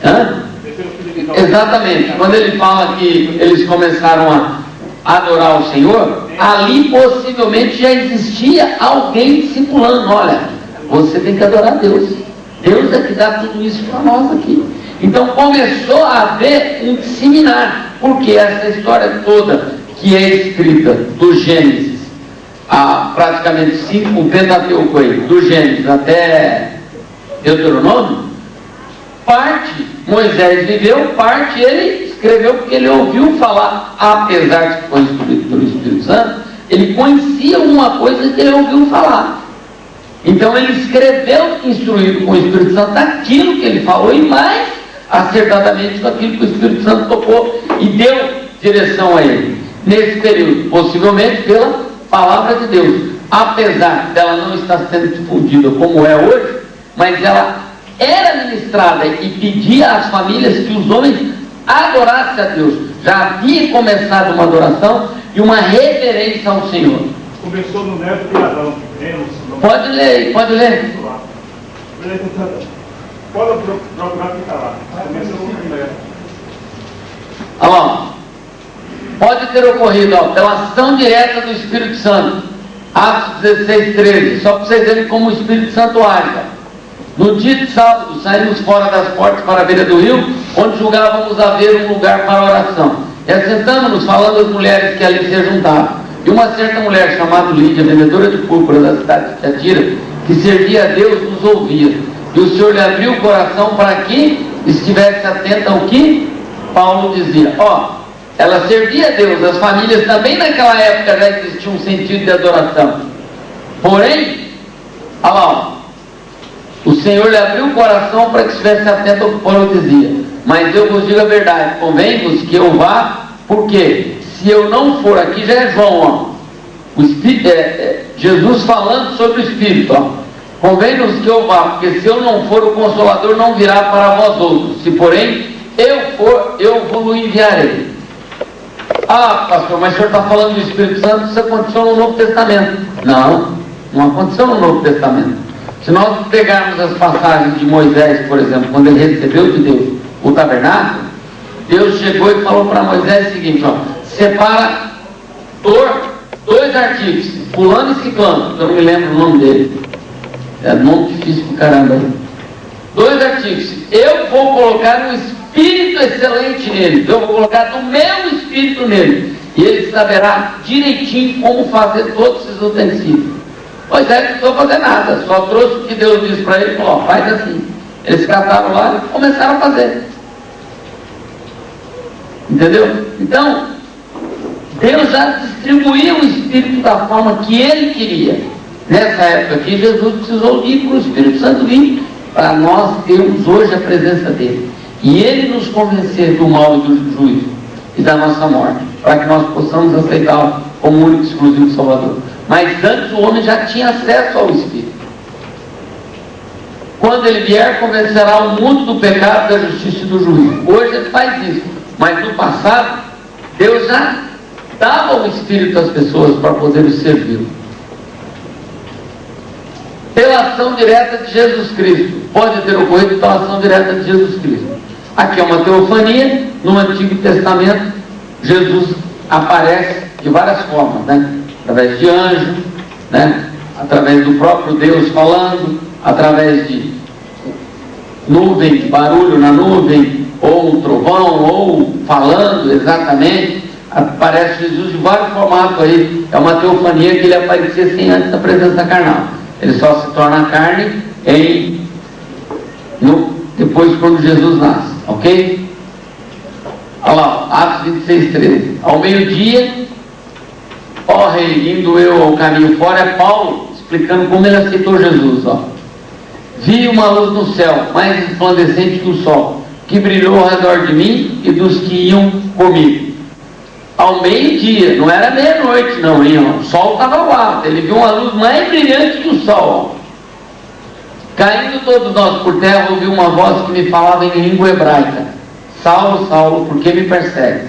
Hã? Exatamente. Quando ele fala que eles começaram a adorar o Senhor, ali possivelmente já existia alguém discipulando. Olha, você tem que adorar a Deus. Deus é que dá tudo isso para nós aqui. Então começou a haver um disseminar, porque essa história toda que é escrita do Gênesis, praticamente 5, o Pentateuco aí, do Gênesis até Deuteronômio, parte Moisés viveu, parte ele escreveu porque ele ouviu falar, apesar de que foi instruído pelo Espírito Santo, ele conhecia alguma coisa que ele ouviu falar. Então ele escreveu, instruído com o Espírito Santo, aquilo que ele falou e mais acertadamente com aquilo que o Espírito Santo tocou e deu direção a ele. Nesse período, possivelmente pela palavra de Deus, apesar dela não estar sendo difundida como é hoje, mas ela era ministrada e pedia às famílias que os homens adorassem a Deus. Já havia começado uma adoração e uma reverência ao Senhor.
Começou no neto de Adão.
Pode ler, pode ler.
Pode procurar ficar lá. Começou no neto.
Ó, pode ter ocorrido, pela ação direta do Espírito Santo. Atos 16, 13. Só para vocês verem como o Espírito Santo age. No dia de sábado, saímos fora das portas para a beira do rio, onde julgávamos haver um lugar para oração. E assentamos-nos, falando às mulheres que ali se juntavam. E uma certa mulher chamada Lídia, vendedora de púrpura da cidade de Tiatira, que servia a Deus, nos ouvia. E o Senhor lhe abriu o coração para que estivesse atenta ao que Paulo dizia. Ela servia a Deus, as famílias também naquela época já existia um sentido de adoração. Porém, o Senhor lhe abriu o coração para que estivesse atento ao que Paulo dizia. Mas eu vos digo a verdade, convém-vos que eu vá, porque se eu não for, aqui já é João, o Espírito, Jesus falando sobre o Espírito, convém-nos que eu vá, porque se eu não for, o Consolador não virá para vós outros. Se porém eu for, eu vos enviarei. Pastor, mas o senhor está falando do Espírito Santo, isso aconteceu no Novo Testamento. Não aconteceu no Novo Testamento. Se nós pegarmos as passagens de Moisés, por exemplo, quando ele recebeu de Deus o tabernáculo, Deus chegou e falou para Moisés o seguinte, separa dois artífices, fulano e ciclano, eu não me lembro o nome dele, é nome difícil pro caramba. 2 artífices, eu vou colocar um espírito excelente nele, eu vou colocar do meu espírito nele, e ele saberá direitinho como fazer todos esses utensílios. Moisés não precisou fazer nada, só trouxe o que Deus disse para ele e falou, faz assim. Eles cataram lá e começaram a fazer. Entendeu? Então, Deus já distribuía o Espírito da forma que Ele queria. Nessa época aqui, Jesus precisou ir para o Espírito Santo vir para nós termos hoje a presença dEle. E Ele nos convencer do mal e do juízo e da nossa morte, para que nós possamos aceitá-lo como único e exclusivo Salvador. Mas antes o homem já tinha acesso ao Espírito. Quando Ele vier, convencerá o mundo do pecado, da justiça e do juízo. Hoje Ele faz isso. Mas no passado, Deus já dava o Espírito às pessoas para poder servi-lo. Pela ação direta de Jesus Cristo. Pode ter ocorrido pela ação direta de Jesus Cristo. Aqui é uma teofania. No Antigo Testamento, Jesus aparece de várias formas, através de anjo, através do próprio Deus falando, através de nuvem, de barulho na nuvem, ou um trovão, ou falando exatamente. Aparece Jesus de vários formatos aí. É uma teofania que ele aparecia sem antes da presença carnal. Ele só se torna carne depois quando Jesus nasce, ok? Olha lá, Atos 26, 13. Ao meio-dia, ó rei, indo eu ao caminho fora, é Paulo explicando como ele aceitou Jesus. Vi uma luz no céu, mais resplandecente que o sol, que brilhou ao redor de mim e dos que iam comigo. Ao meio-dia, não era meia-noite não, hein? O sol estava lá, ele viu uma luz mais brilhante que o sol. Caindo todos nós por terra, ouvi uma voz que me falava em língua hebraica: Saulo, Saulo, por que me persegue?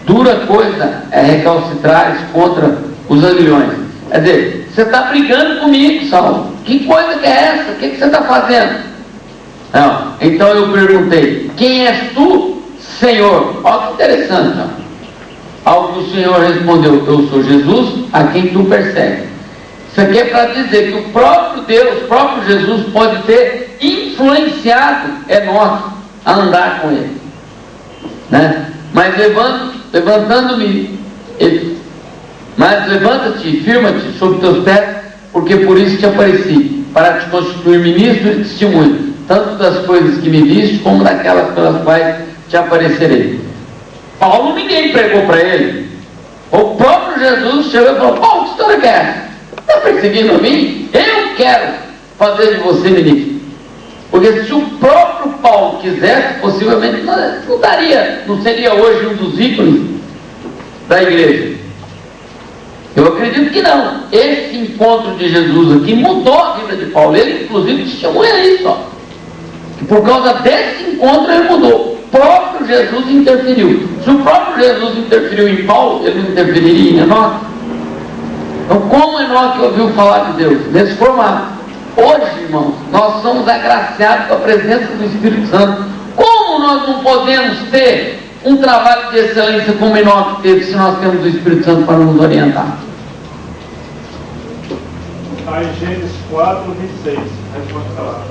Dura coisa é recalcitrares contra os aguilhões. Quer dizer, você está brigando comigo, Saulo. Que coisa que é essa? O que você está fazendo? Não. Então eu perguntei: quem és tu, Senhor? Olha que interessante. Ó. Ao que o Senhor respondeu: eu sou Jesus, a quem tu persegues. Isso aqui é para dizer que o próprio Deus, o próprio Jesus pode ter influenciado Enoque a andar com ele, né? Mas levantando-me, mas levanta-te e firma-te sobre teus pés, porque por isso te apareci, para te constituir ministro e testemunho, tanto das coisas que me viste, como daquelas pelas quais te aparecerei. Paulo, ninguém pregou para ele. O próprio Jesus chegou e falou: Paulo, que história que é essa? Está perseguindo a mim? Eu quero fazer de você ministro. Porque se o próprio Paulo quisesse, possivelmente não daria, não seria hoje um dos ícones da igreja. Eu acredito que não. Esse encontro de Jesus aqui mudou a vida de Paulo. Ele inclusive testemunha isso, ó, que por causa desse encontro ele mudou. O próprio Jesus interferiu. Se o próprio Jesus interferiu em Paulo, ele não interferiria em Enoque? Então, como Enoque ouviu falar de Deus? Nesse formato. Hoje, irmãos, nós somos agraciados com a presença do Espírito Santo. Como nós não podemos ter um trabalho de excelência como Enoque teve, se nós temos o Espírito Santo para nos orientar?
Aí, Gênesis 4, 26. Resposta está lá.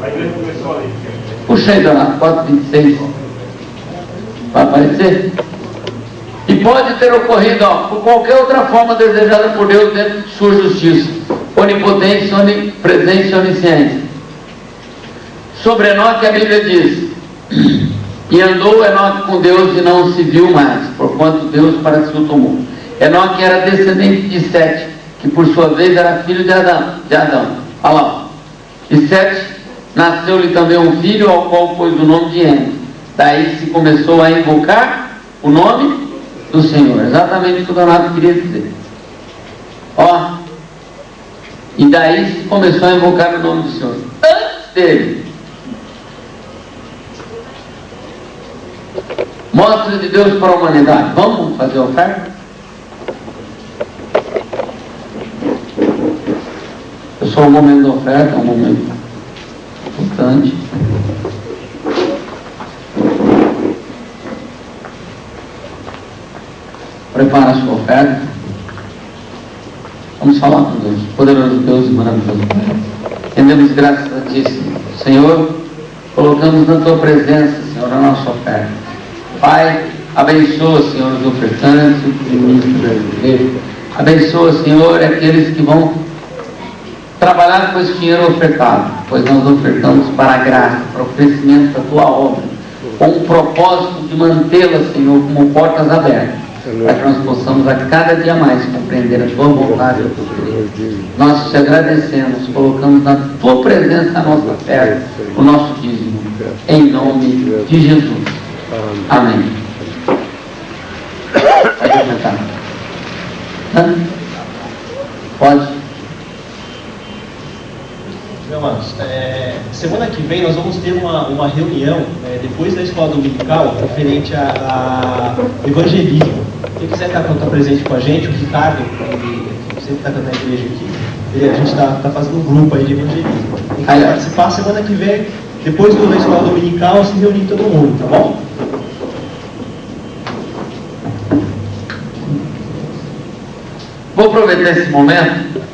A igreja começou a ler.
Puxa aí, Donato, 4, 26. Vai aparecer? E pode ter ocorrido, ó, por qualquer outra forma desejada por Deus dentro de sua justiça, onipotência, onipresença e onisciência. Sobre Enoque a Bíblia diz: e andou Enoque com Deus e não se viu mais, porquanto Deus para si o tomou. Enoque era descendente de Sete, que por sua vez era filho de Adão. Olha lá. E Sete nasceu-lhe também um filho, ao qual pôs o nome de Enos. Daí se começou a invocar o nome do Senhor. Exatamente o que o Donato queria dizer. Ó, e daí se começou a invocar o nome do Senhor. Antes dele, mostra de Deus para a humanidade. Vamos fazer a oferta? É só um momento da oferta, é um momento importante. Prepara a sua oferta. Vamos falar com Deus. Poderoso Deus e maravilhoso Pai, rendemos graças a Ti, Senhor. Colocamos na Tua presença, Senhor, a nossa oferta. Pai, abençoa, Senhor, os ofertantes, os ministros brasileiros. Abençoa, Senhor, aqueles que vão trabalhar com esse dinheiro ofertado, pois nós ofertamos para a graça, para o crescimento da Tua obra, com o propósito de mantê-la, Senhor, como portas abertas, para que nós possamos a cada dia mais compreender a Tua vontade e a Tua querer. Nós te agradecemos, colocamos na Tua presença a nossa oferta, o nosso dízimo, em nome de Jesus. Amém. Pode aumentar. Pode.
Amados, semana que vem nós vamos ter uma reunião, depois da escola dominical, referente a evangelismo. Quem quiser estar presente com a gente, o Ricardo, que sempre está na igreja aqui, a gente está fazendo um grupo aí de evangelismo. Quem quiser participar, semana que vem, depois da escola dominical, se reunir todo mundo, tá bom?
Vou aproveitar esse momento.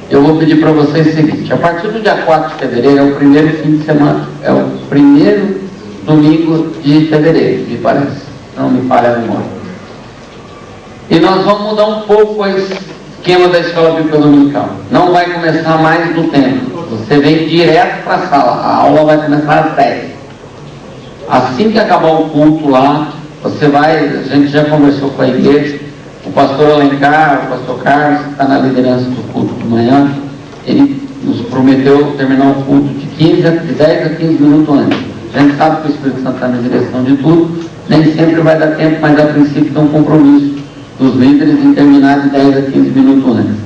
Eu vou pedir para vocês o seguinte: a partir do dia 4 de fevereiro, é o primeiro fim de semana, é o primeiro domingo de fevereiro, me parece, não me falha a memória. E nós vamos mudar um pouco o esquema da escola bíblica dominical. Não vai começar mais no templo, você vem direto para a sala, a aula vai começar às 10. Assim que acabar o culto lá, você vai, a gente já conversou com a igreja, o pastor Alencar, o pastor Carlos, que está na liderança do culto de manhã, ele nos prometeu terminar o culto de 10 a 15 minutos antes. A gente sabe que o Espírito Santo está na direção de tudo, nem sempre vai dar tempo, mas a princípio tem um compromisso dos líderes em terminar de 10 a 15 minutos antes.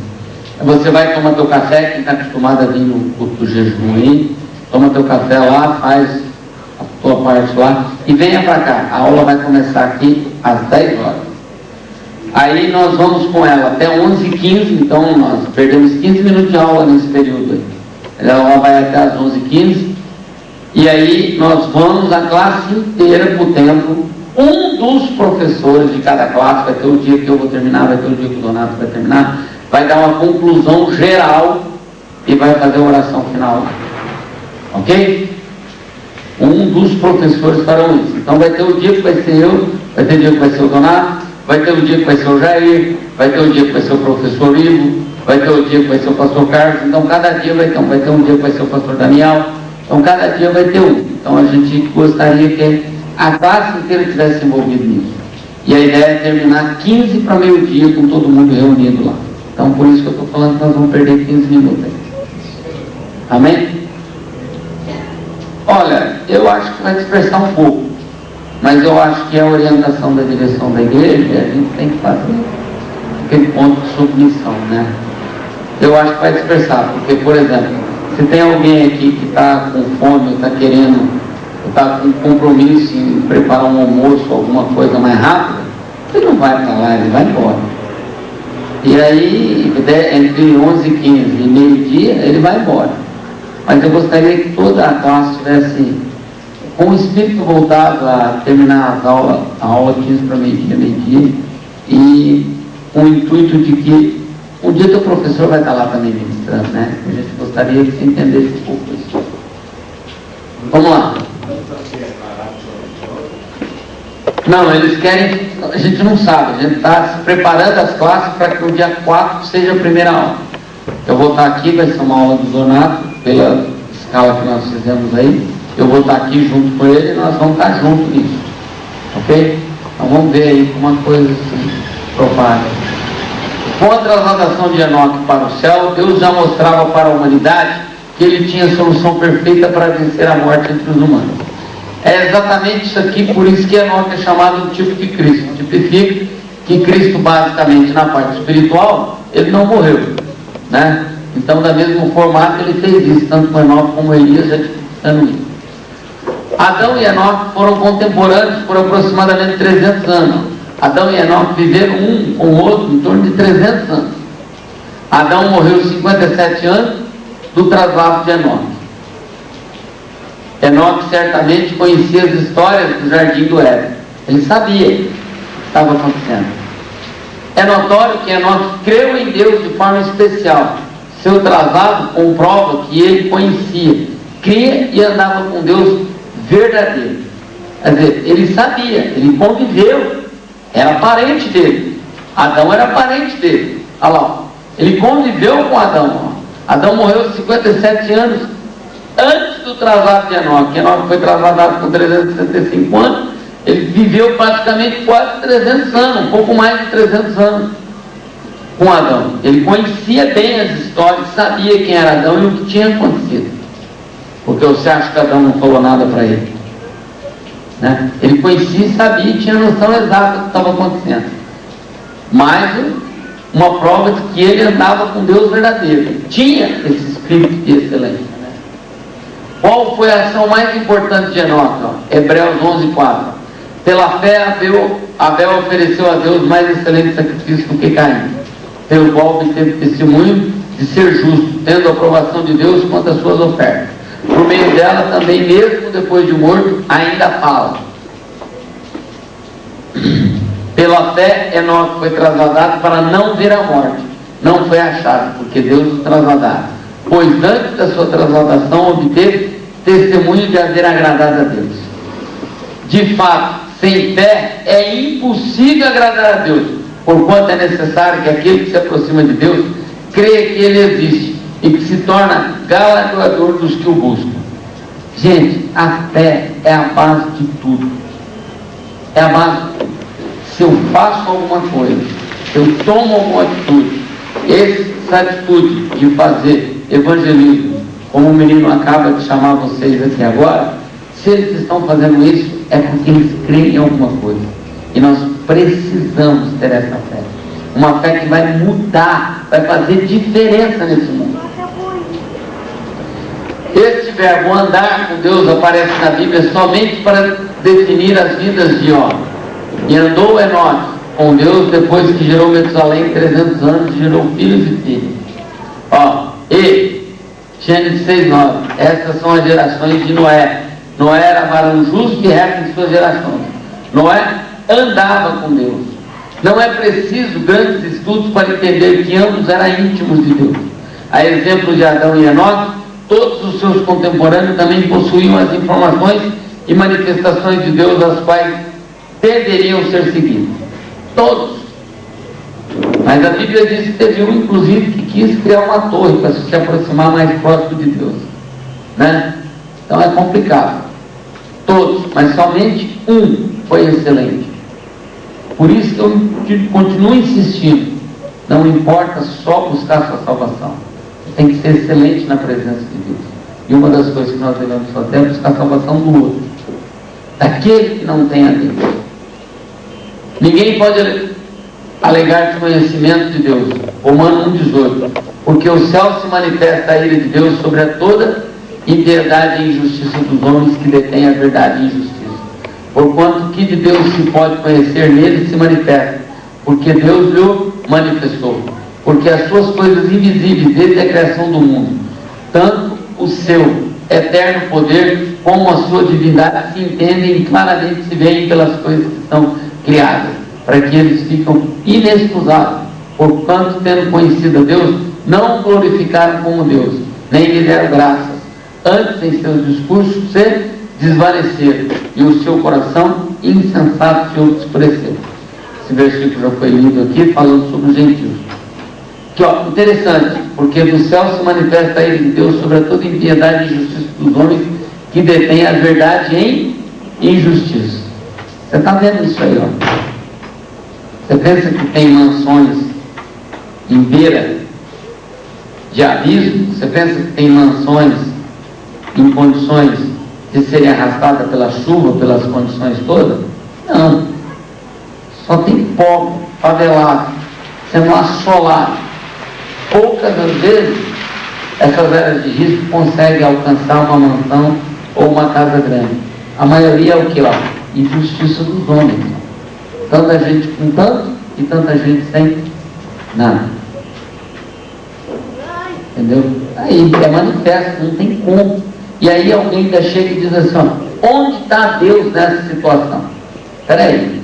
Você vai tomar teu café, quem está acostumado a vir no culto do jejum aí, toma teu café lá, faz a tua parte lá e venha para cá. A aula vai começar aqui às 10 horas. Aí nós vamos com ela até 11h15, então nós perdemos 15 minutos de aula nesse período aí. Ela vai até às 11h15 e aí nós vamos a classe inteira para o templo. Um dos professores de cada classe, vai ter o dia que eu vou terminar, vai ter o dia que o Donato vai terminar, vai dar uma conclusão geral e vai fazer a oração final lá. Ok? Um dos professores farão isso. Então vai ter o dia que vai ser eu, vai ter o dia que vai ser o Donato, vai ter o dia que vai ser o Jair, vai ter o dia que vai ser o professor Ivo, vai ter o dia que vai ser o pastor Carlos. Então cada dia vai ter um dia que vai ser o pastor Daniel. Então cada dia vai ter um. Então a gente gostaria que a classe inteira tivesse envolvido nisso. E a ideia é terminar 15 para meio-dia com todo mundo reunido lá. Então por isso que eu estou falando que nós vamos perder 15 minutos aí. Amém? Olha, eu acho que vai dispersar um pouco, mas eu acho que a orientação da direção da igreja, a gente tem que fazer aquele ponto de submissão, né? Eu acho que vai dispersar, porque, por exemplo, se tem alguém aqui que está com fome, está querendo, está com compromisso em preparar um almoço, alguma coisa mais rápida, ele não vai para lá, ele vai embora. E aí, entre 11h15 e meio-dia, ele vai embora. Mas eu gostaria que toda a classe estivesse com o espírito voltado a terminar a aula 15 para meio-dia, e com o intuito de que um dia teu professor vai estar lá também ministrando, né? A gente gostaria que você entendesse um pouco isso. Vamos lá. Não, eles querem, a gente não sabe, a gente está se preparando as classes para que o dia 4 seja a primeira aula. Eu vou estar aqui, vai ser uma aula do Donato, pela escala que nós fizemos aí. Eu vou estar aqui junto com ele e nós vamos estar juntos nisso. Ok? Então vamos ver aí como uma coisa se propaga. Com a transladação de Enoque para o céu, Deus já mostrava para a humanidade que ele tinha a solução perfeita para vencer a morte entre os humanos. É exatamente isso aqui, por isso que Enoque é chamado de tipo de Cristo. Tipifica que Cristo, basicamente, na parte espiritual, ele não morreu, né? Então, da mesmo formato, ele fez isso, tanto com Enoque como Elias, já tipificando isso. Adão e Enoque foram contemporâneos por aproximadamente 300 anos. Adão e Enoque viveram um com o outro em torno de 300 anos. Adão morreu 57 anos do traslado de Enoque. Enoque certamente conhecia as histórias do jardim do Éden. Ele sabia o que estava acontecendo. É notório que Enoque creu em Deus de forma especial. Seu traslado comprova que ele conhecia, cria e andava com Deus verdadeiro. Quer dizer, ele sabia, ele conviveu, era parente dele. Adão era parente dele. Olha lá, ele conviveu com Adão. Adão morreu 57 anos antes do traslado de Enoque. Enoque foi trasladado com 365 anos. Ele viveu praticamente quase 300 anos, um pouco mais de 300 anos com Adão. Ele conhecia bem as histórias, sabia quem era Adão e o que tinha acontecido. Porque você acha que Adão não falou nada para ele? Né? Ele conhecia e sabia e tinha noção exata do que estava acontecendo. Mais uma prova de que ele andava com Deus verdadeiro. Ele tinha esse espírito de excelência. Né? Qual foi a ação mais importante de Enoque? Hebreus 11:4. Pela fé, Abel ofereceu a Deus mais excelente sacrifício do que Caim, pelo qual obteve testemunho de ser justo, tendo a aprovação de Deus quanto às suas ofertas. Por meio dela também, mesmo depois de morto, ainda fala. Pela fé, Enoque foi trasladado para não ver a morte. Não foi achado, porque Deus o trasladara. Pois antes da sua trasladação obteve testemunho de haver agradado a Deus. De fato, sem fé é impossível agradar a Deus, porquanto é necessário que aquele que se aproxima de Deus creia que Ele existe e que se torna galardoador dos que o buscam. Gente, a fé é a base de tudo. É a base de tudo. Se eu faço alguma coisa, se eu tomo alguma atitude, essa atitude de fazer evangelismo, como o menino acaba de chamar vocês aqui agora, se eles estão fazendo isso, é porque eles creem em alguma coisa. E nós precisamos ter essa fé. Uma fé que vai mudar vai fazer diferença nesse mundo. Este verbo andar com Deus aparece na Bíblia somente para definir as vidas de Ó. E andou Enoque com Deus depois que gerou Metusalém 300 anos e gerou filhos e filhas. Ó, e Gênesis 6:9. Essas são as gerações de Noé. Noé era varão justo e reto em suas gerações. Noé andava com Deus. Não é preciso grandes estudos para entender que ambos eram íntimos de Deus. A exemplo de Adão e Enoque, todos os seus contemporâneos também possuíam as informações e manifestações de Deus, as quais deveriam ser seguidas. Todos. Mas a Bíblia diz que teve um, inclusive, que quis criar uma torre para se aproximar mais próximo de Deus. Né? Então é complicado. Todos, mas somente um foi excelente. Por isso que eu continuo insistindo. Não importa só buscar a sua salvação. Tem que ser excelente na presença de Deus. E uma das coisas que nós devemos fazer é buscar a salvação do outro, daquele que não tem a Deus. Ninguém pode alegar desconhecimento de Deus. Romanos 1,18. Porque o céu se manifesta a ira de Deus sobre a toda impiedade e injustiça dos homens que detêm a verdade e injustiça. Porquanto que de Deus se pode conhecer, nele se manifesta, porque Deus lhe manifestou. Porque as suas coisas invisíveis desde a criação do mundo, tanto o seu eterno poder como a sua divindade se entendem e claramente se veem pelas coisas que são criadas, para que eles ficam inexcusáveis, porquanto tendo conhecido a Deus, não o glorificaram como Deus, nem lhe deram graças, antes em seus discursos se desvaneceram, e o seu coração insensato se obscureceu. Esse versículo já foi lido aqui, falando sobre os gentios. Que, ó, interessante, porque do céu se manifesta a ira de Deus sobre a toda impiedade e injustiça dos homens que detêm a verdade em injustiça. Você está vendo isso aí, ó? Você pensa que tem mansões em beira de abismo? Você pensa que tem mansões em condições de serem arrastadas pela chuva, pelas condições todas? Não. Só tem pobre, favelado, sendo assolado. Poucas das vezes essas áreas de risco conseguem alcançar uma mansão ou uma casa grande. A maioria é o que lá? Injustiça dos homens. Tanta gente com tanto e tanta gente sem nada. Entendeu? Aí é manifesto, não tem como. E aí alguém ainda chega e diz assim, ó, onde está Deus nessa situação? Espera aí,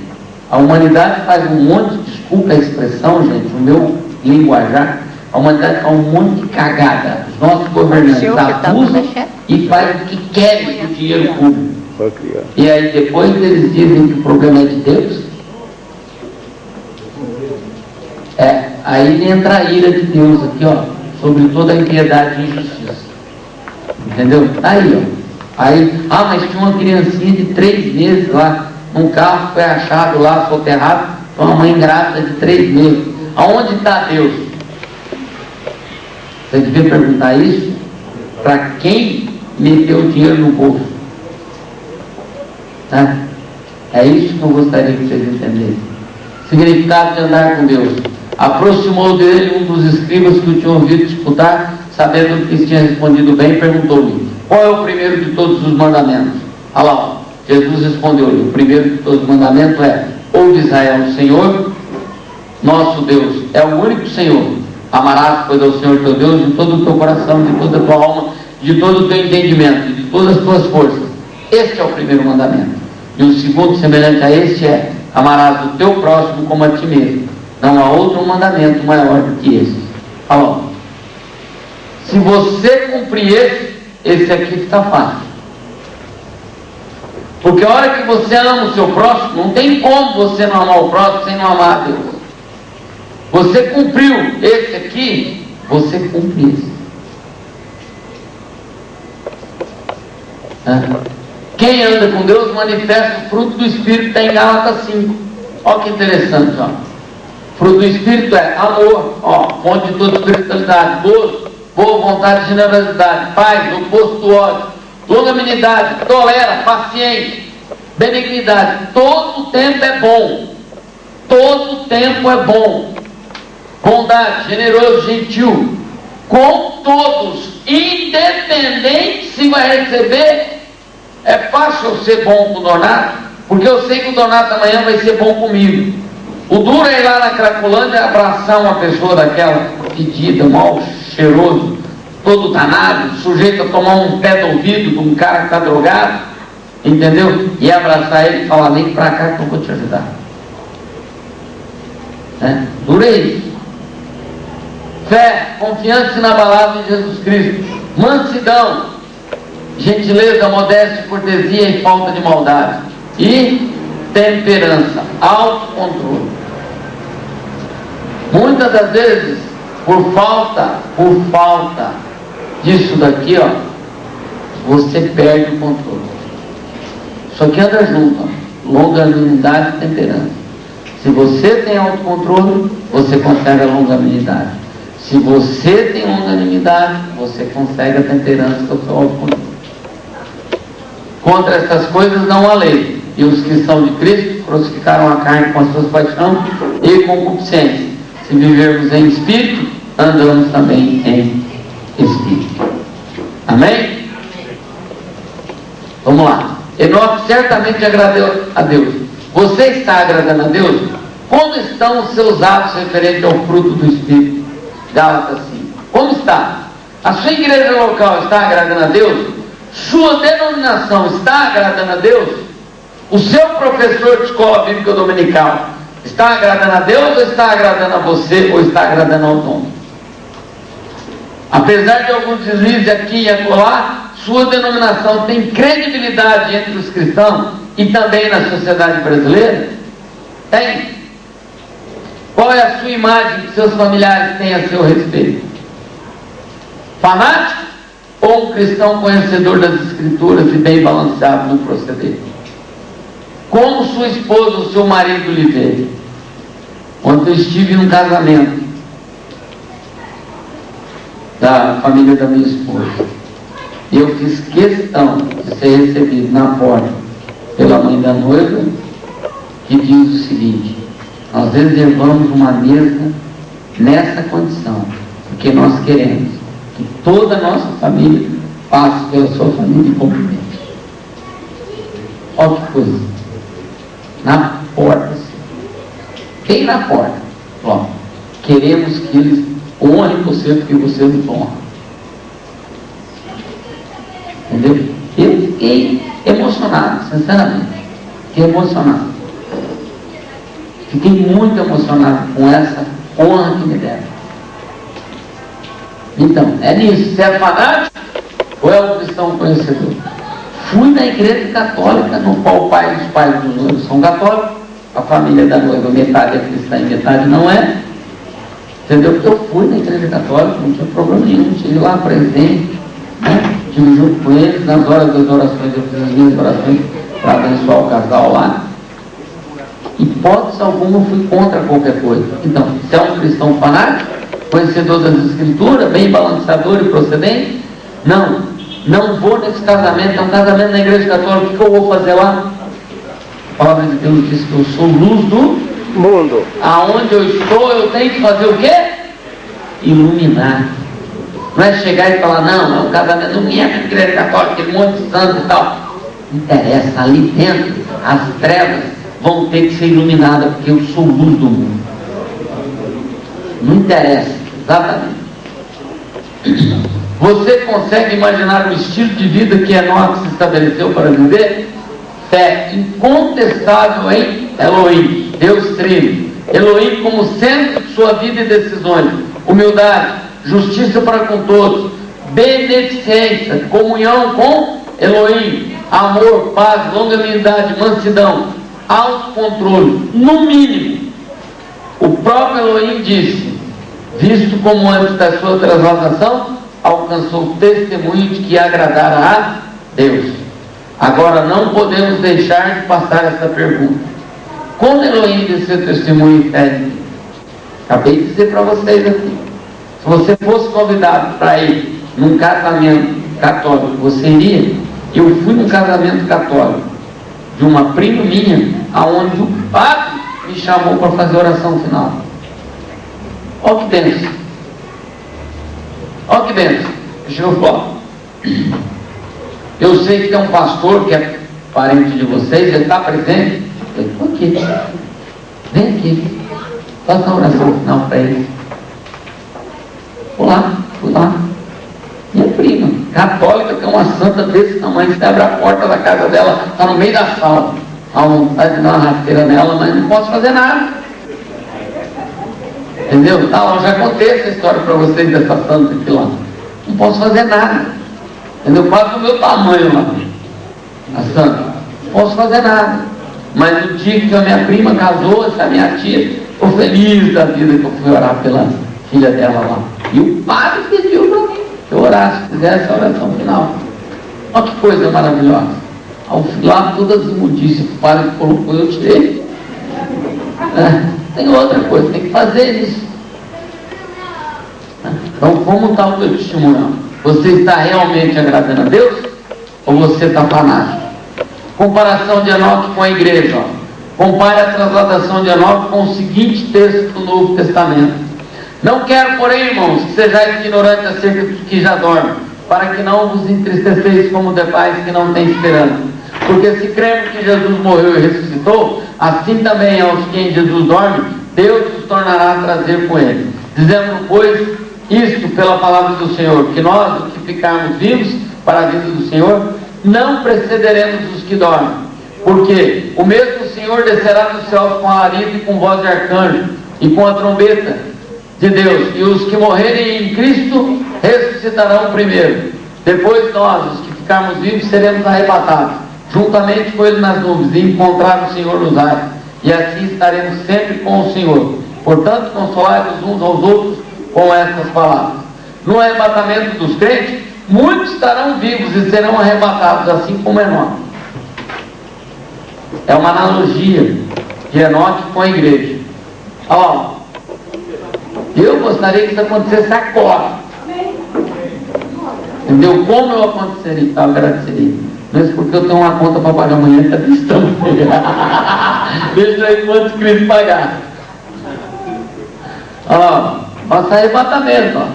a humanidade faz um monte, desculpa a expressão, gente, o meu linguajar, a humanidade faz um monte de cagada. Os nossos governantes abusam e fazem o que querem com o dinheiro público. E aí depois eles dizem que o problema é de Deus. Aí entra a ira de Deus aqui, ó, sobre toda a impiedade e injustiça. Entendeu? Aí, ó. Aí, mas tinha uma criancinha de 3 meses lá, num carro, foi achado lá, soterrado, com uma mãe grávida de 3 meses. Aonde está Deus? Você devia perguntar isso para quem meteu o dinheiro no bolso. Tá? É isso que eu gostaria que vocês entendessem. Significado de andar com Deus. Aproximou dele um dos escribas que o tinha ouvido disputar, sabendo que tinha respondido bem, perguntou-lhe, qual é o primeiro de todos os mandamentos? Olha lá, ó. Jesus respondeu-lhe, o primeiro de todos os mandamentos é, ouve Israel, o Senhor, nosso Deus, é o único Senhor. Amarás, pois, ao Senhor teu Deus de todo o teu coração, de toda a tua alma, de todo o teu entendimento, de todas as tuas forças. Este é o primeiro mandamento. E o segundo, semelhante a este, é, amarás o teu próximo como a ti mesmo. Não há outro mandamento maior do que esse. Olha, se você cumprir esse aqui fica fácil. Porque a hora que você ama o seu próximo, não tem como você não amar o próximo sem não amar a Deus. Você cumpriu esse aqui, você cumpre esse. Quem anda com Deus manifesta o fruto do Espírito, está em Gálatas 5. Olha que interessante, ó. Fruto do Espírito é amor, ó, fonte de toda espiritualidade, gozo, boa vontade, generosidade, paz, oposto do ódio, longanimidade, tolera, paciência, benignidade. Todo o tempo é bom. Todo o tempo é bom. bondade, generoso, gentil, com todos, independente se vai receber. É fácil eu ser bom com o Donato, porque eu sei que o Donato amanhã vai ser bom comigo. O duro é ir lá na Cracolândia e abraçar uma pessoa daquela fedida, mal cheiroso, todo danado, sujeito a tomar um pé do ouvido de um cara que está drogado, entendeu? E abraçar ele e falar: vem pra cá que eu vou te ajudar. Duro é isso. Fé, confiança inabalável em Jesus Cristo, mansidão, gentileza, modéstia, cortesia e falta de maldade, e temperança, autocontrole. Muitas das vezes, por falta disso daqui, ó, você perde o controle. Isso aqui anda junto, ó, longanimidade e temperança. Se você tem autocontrole, você consegue a longanimidade. Se você tem longanimidade, você consegue a temperança, que é o seu autocontrole. Contra essas coisas não há lei. E os que são de Cristo crucificaram a carne com as suas paixões e concupiscências. Se vivermos em espírito, andamos também em espírito. Amém? Vamos lá. Enoque certamente agradou a Deus. Você está agradando a Deus? Como estão os seus atos referentes ao fruto do Espírito? Gálatas 5. Como está? A sua igreja local está agradando a Deus? Sua denominação está agradando a Deus? O seu professor de escola bíblica dominical está agradando a Deus, ou está agradando a você, ou está agradando ao dono? Apesar de alguns deslizes aqui e acolá, sua denominação tem credibilidade entre os cristãos e também na sociedade brasileira? Tem. Qual é a sua imagem que seus familiares têm a seu respeito? Fanático ou um cristão conhecedor das Escrituras e bem balanceado no proceder? Como sua esposa ou seu marido lhe vê? Ontem eu estive num casamento da família da minha esposa. E eu fiz questão de ser recebido na porta pela mãe da noiva, que diz o seguinte: nós reservamos uma mesa nessa condição, porque nós queremos que toda a nossa família passe pela sua família e cumprimente. Olha que coisa. Na porta, bem na porta, ó, queremos que eles honrem você porque você nos honra. Entendeu? Eu fiquei emocionado, sinceramente. Fiquei emocionado. Fiquei muito emocionado com essa honra que me deram. Então, é nisso. Você é fanático ou é um cristão conhecedor? Fui na igreja católica, no qual os pais dos noivos são católicos, a família da noiva, metade é cristã e metade não é. Entendeu? Porque eu fui na igreja católica, não tinha problema nenhum, estive lá presente, né? Estive junto com eles, nas horas das orações, eu fiz as minhas orações para abençoar o casal lá. Hipótese alguma, eu fui contra qualquer coisa. Então, se é um cristão fanático, conhecedor das Escrituras, bem balanceador e procedente, não vou nesse casamento. É um casamento na igreja católica. O que eu vou fazer lá? A palavra de Deus diz que eu sou luz do mundo. Aonde eu estou, eu tenho que fazer o quê? Iluminar. Não é chegar e falar: não, é um casamento, não é na igreja católica, tem um monte de santos e tal. Não interessa, ali dentro as trevas vão ter que ser iluminadas, porque eu sou luz do mundo. Não interessa, exatamente. Você consegue imaginar o estilo de vida que Enoque se estabeleceu para viver? Fé incontestável em Elohim, Deus Trino. Elohim como centro de sua vida e decisões. Humildade, justiça para com todos, beneficência, comunhão com Elohim, amor, paz, longanimidade, mansidão, autocontrole. No mínimo, o próprio Elohim disse: visto como antes da sua transladação alcançou o testemunho de que agradara a Deus. Agora não podemos deixar de passar essa pergunta: como Elohim deu seu testemunho em fé? Acabei de dizer para vocês aqui. Se você fosse convidado para ir num casamento católico, você iria? Eu fui num casamento católico de uma prima minha, aonde o padre me chamou para fazer a oração final. Olha que benção. Olha que benção. Deixa eu falar. Eu sei que tem um pastor que é parente de vocês, ele está presente. Eu estou aqui. Vem aqui. Faça a oração final para ele. Fui lá. Minha prima, católica, tem uma santa desse tamanho, você abre a porta da casa dela, está no meio da sala. Há vontade de dar uma rasteira nela, mas não posso fazer nada. Entendeu? Tá lá, eu já contei essa história para vocês dessa santa aqui lá. Não posso fazer nada. Entendeu? Quase do meu tamanho lá. A santa. Não posso fazer nada. Mas no dia que a minha prima casou, essa minha tia, ficou feliz da vida que eu fui orar pela filha dela lá. E o padre pediu para mim que eu orasse, fizesse a oração final. Olha que coisa maravilhosa. Ao lá, todas as imundícias que o padre colocou, eu tirei. Tem outra coisa, tem que fazer isso. Então, como está o teu testemunho? Você está realmente agradando a Deus? Ou você está fanático? Comparação de Enoque com a igreja. Ó. Compare a transladação de Enoque com o seguinte texto do Novo Testamento. Não quero, porém, irmãos, que sejais ignorantes acerca dos que já dormem, para que não vos entristeceis como demais que não têm esperança. Porque se cremos que Jesus morreu e ressuscitou, assim também aos que em Jesus dormem, Deus os tornará a trazer com ele. Dizemos, pois, isto pela palavra do Senhor, que nós, os que ficarmos vivos para a vida do Senhor, não precederemos os que dormem. Porque o mesmo Senhor descerá dos céus com alarido e com voz de arcanjo, e com a trombeta de Deus, e os que morrerem em Cristo ressuscitarão primeiro. Depois nós, os que ficarmos vivos, seremos arrebatados, juntamente com ele nas nuvens, e encontrar o Senhor nos ares, e assim estaremos sempre com o Senhor. Portanto, consolai-vos uns aos outros com estas palavras. No arrebatamento dos crentes, muitos estarão vivos e serão arrebatados, assim como Enoque. É uma analogia de Enoque com a igreja. Ó, eu gostaria que isso acontecesse agora. Entendeu? Como eu aconteceria? Eu agradeceria. Mesmo porque eu tenho uma conta para pagar amanhã, está distante. Deixa aí quantos Cristo pagar. Ó, nosso arrebatamento, ó.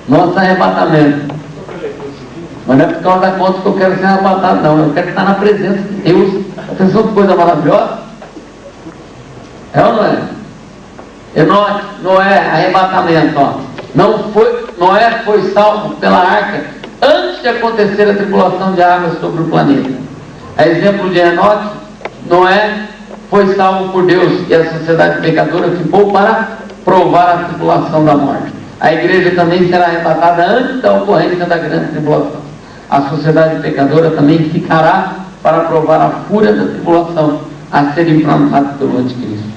Nosso arrebatamento. Mas não é por causa da conta que eu quero ser arrebatado, não. Eu quero estar na presença de Deus. Atenção, que coisa maravilhosa. É ou não é? Enoque, Noé, arrebatamento, ó. Noé foi salvo pela arca antes de acontecer a tribulação de águas sobre o planeta. A exemplo de Enoque, Noé foi salvo por Deus e a sociedade pecadora ficou para provar a tribulação da morte. A igreja também será arrebatada antes da ocorrência da grande tribulação. A sociedade pecadora também ficará para provar a fúria da tribulação a ser implantada pelo anticristo.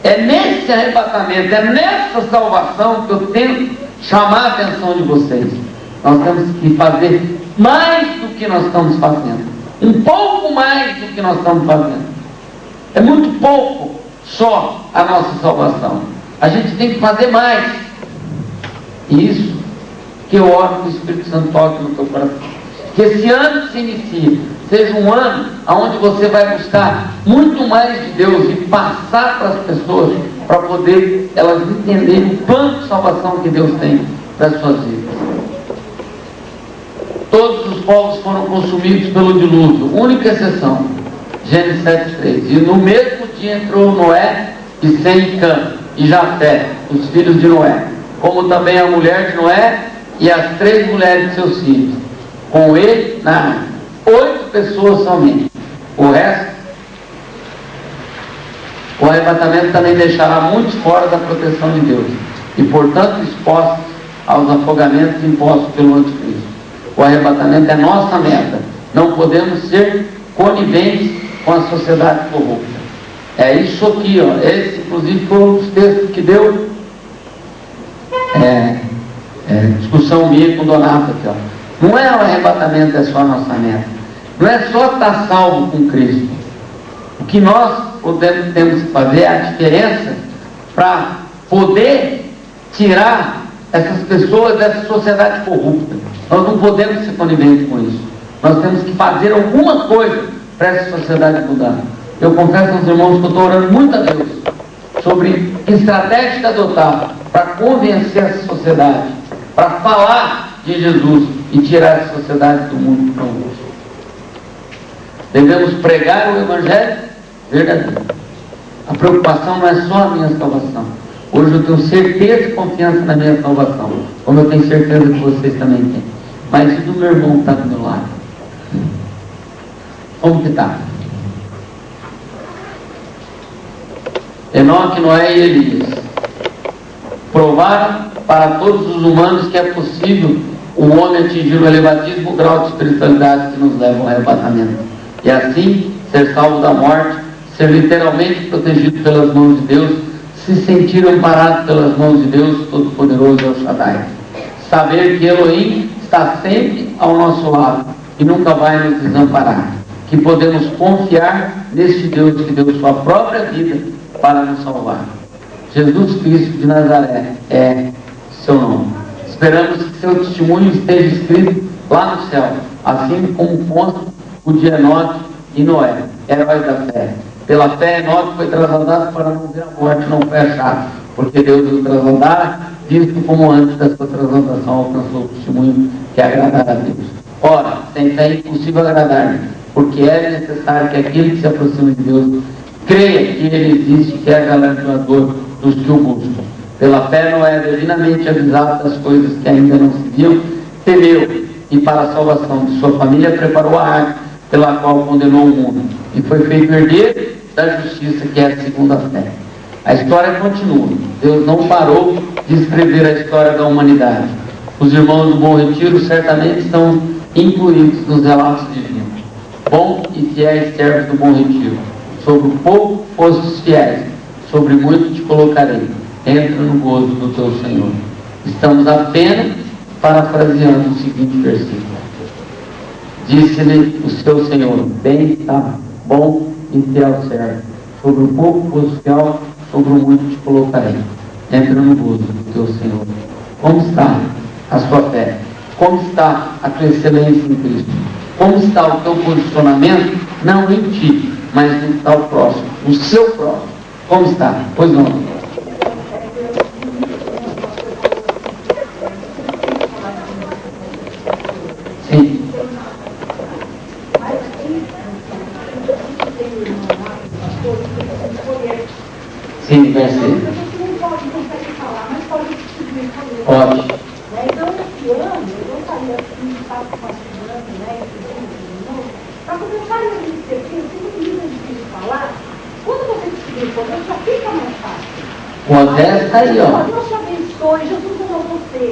É nesse arrebatamento, é nessa salvação que eu tento chamar a atenção de vocês. Nós temos que fazer mais do que nós estamos fazendo. Um pouco mais do que nós estamos fazendo. É muito pouco só a nossa salvação. A gente tem que fazer mais. E isso que eu oro que o Espírito Santo toque no teu coração. Que esse ano que se inicia seja um ano onde você vai buscar muito mais de Deus e passar para as pessoas, para poder elas entenderem o plano de salvação que Deus tem para as suas vidas. Todos os povos foram consumidos pelo dilúvio, única exceção, Gênesis 7:3. E no mesmo dia entrou Noé e Sem e Cã e Jafé, os filhos de Noé, como também a mulher de Noé e as 3 mulheres de seus filhos, com ele na arca. 8 pessoas somente. O resto, o arrebatamento também deixará muitos fora da proteção de Deus e, portanto, expostos aos afogamentos impostos pelo anticristo. O arrebatamento é nossa meta. Não podemos ser coniventes com a sociedade corrupta. É isso aqui, ó. Esse, inclusive, foi um dos textos que deu discussão minha com o Donato aqui, ó. Não é o arrebatamento, é só a nossa meta. Não é só estar salvo com Cristo. O que nós temos que fazer é a diferença para poder tirar essas pessoas dessa sociedade corrupta. Nós não podemos ser coniventes com isso. Nós temos que fazer alguma coisa para essa sociedade mudar. Eu confesso aos irmãos que eu estou orando muito a Deus sobre que estratégia adotar para convencer essa sociedade, para falar de Jesus e tirar essa sociedade do mundo para o mundo. Devemos pregar o Evangelho verdadeiro. A preocupação não é só a minha salvação. Hoje eu tenho certeza e confiança na minha salvação, como eu tenho certeza que vocês também têm. Mas e do meu irmão que está do meu lado? Como que está? Enoque, Noé e Elias provaram para todos os humanos que é possível o homem atingir o elevadíssimo grau de espiritualidade que nos leva ao arrebatamento. E assim, ser salvo da morte, ser literalmente protegido pelas mãos de Deus, se sentir amparado pelas mãos de Deus Todo-Poderoso El Shaddai. Saber que Elohim está sempre ao nosso lado e nunca vai nos desamparar. Que podemos confiar neste Deus que deu sua própria vida para nos salvar. Jesus Cristo de Nazaré é seu nome. Esperamos que seu testemunho esteja escrito lá no céu, assim como consta o de Enoque e Noé, heróis da fé. Pela fé, Enoque foi trasladado para não ver a morte, não foi achado, porque Deus o trasladara, visto como antes da sua transladação alcançou o testemunho que agrada a Deus. Ora, sem fé é impossível agradar-lhe, porque é necessário que aquele que se aproxima de Deus creia que ele existe, que é galardoador dos que o buscam. Pela fé, Noé, divinamente avisado das coisas que ainda não se viam, temeu, e para a salvação de sua família preparou a arca, pela qual condenou o mundo, e foi feito herdeiro da justiça, que é segundo a fé. A história continua. Deus não parou de escrever a história da humanidade. Os irmãos do Bom Retiro certamente estão incluídos nos relatos divinos. Bom e fiéis servos do Bom Retiro, sobre o pouco fostes fiéis, sobre muito te colocarei. Entra no gozo do teu Senhor. Estamos apenas parafraseando o seguinte versículo. Disse-lhe o seu Senhor: bem está, bom e fiel servo. Sobre o pouco foste fiel, sobre o muito te colocarei. Entra no gozo do teu Senhor. Como está a sua fé? Como está a tua excelência em Cristo? Como está o teu posicionamento, não em ti, mas no que está o próximo, o seu próximo? Como está? Pois não. Sim. Sim, vai ser. Pode.
Então, esse ano, eu gostaria de estar compartilhando, para começar a iniciativa, se não precisa de falar, quando você decidir poder, já fica mais fácil.
O André está aí, ó.
Deus te abençoe, Jesus ama você.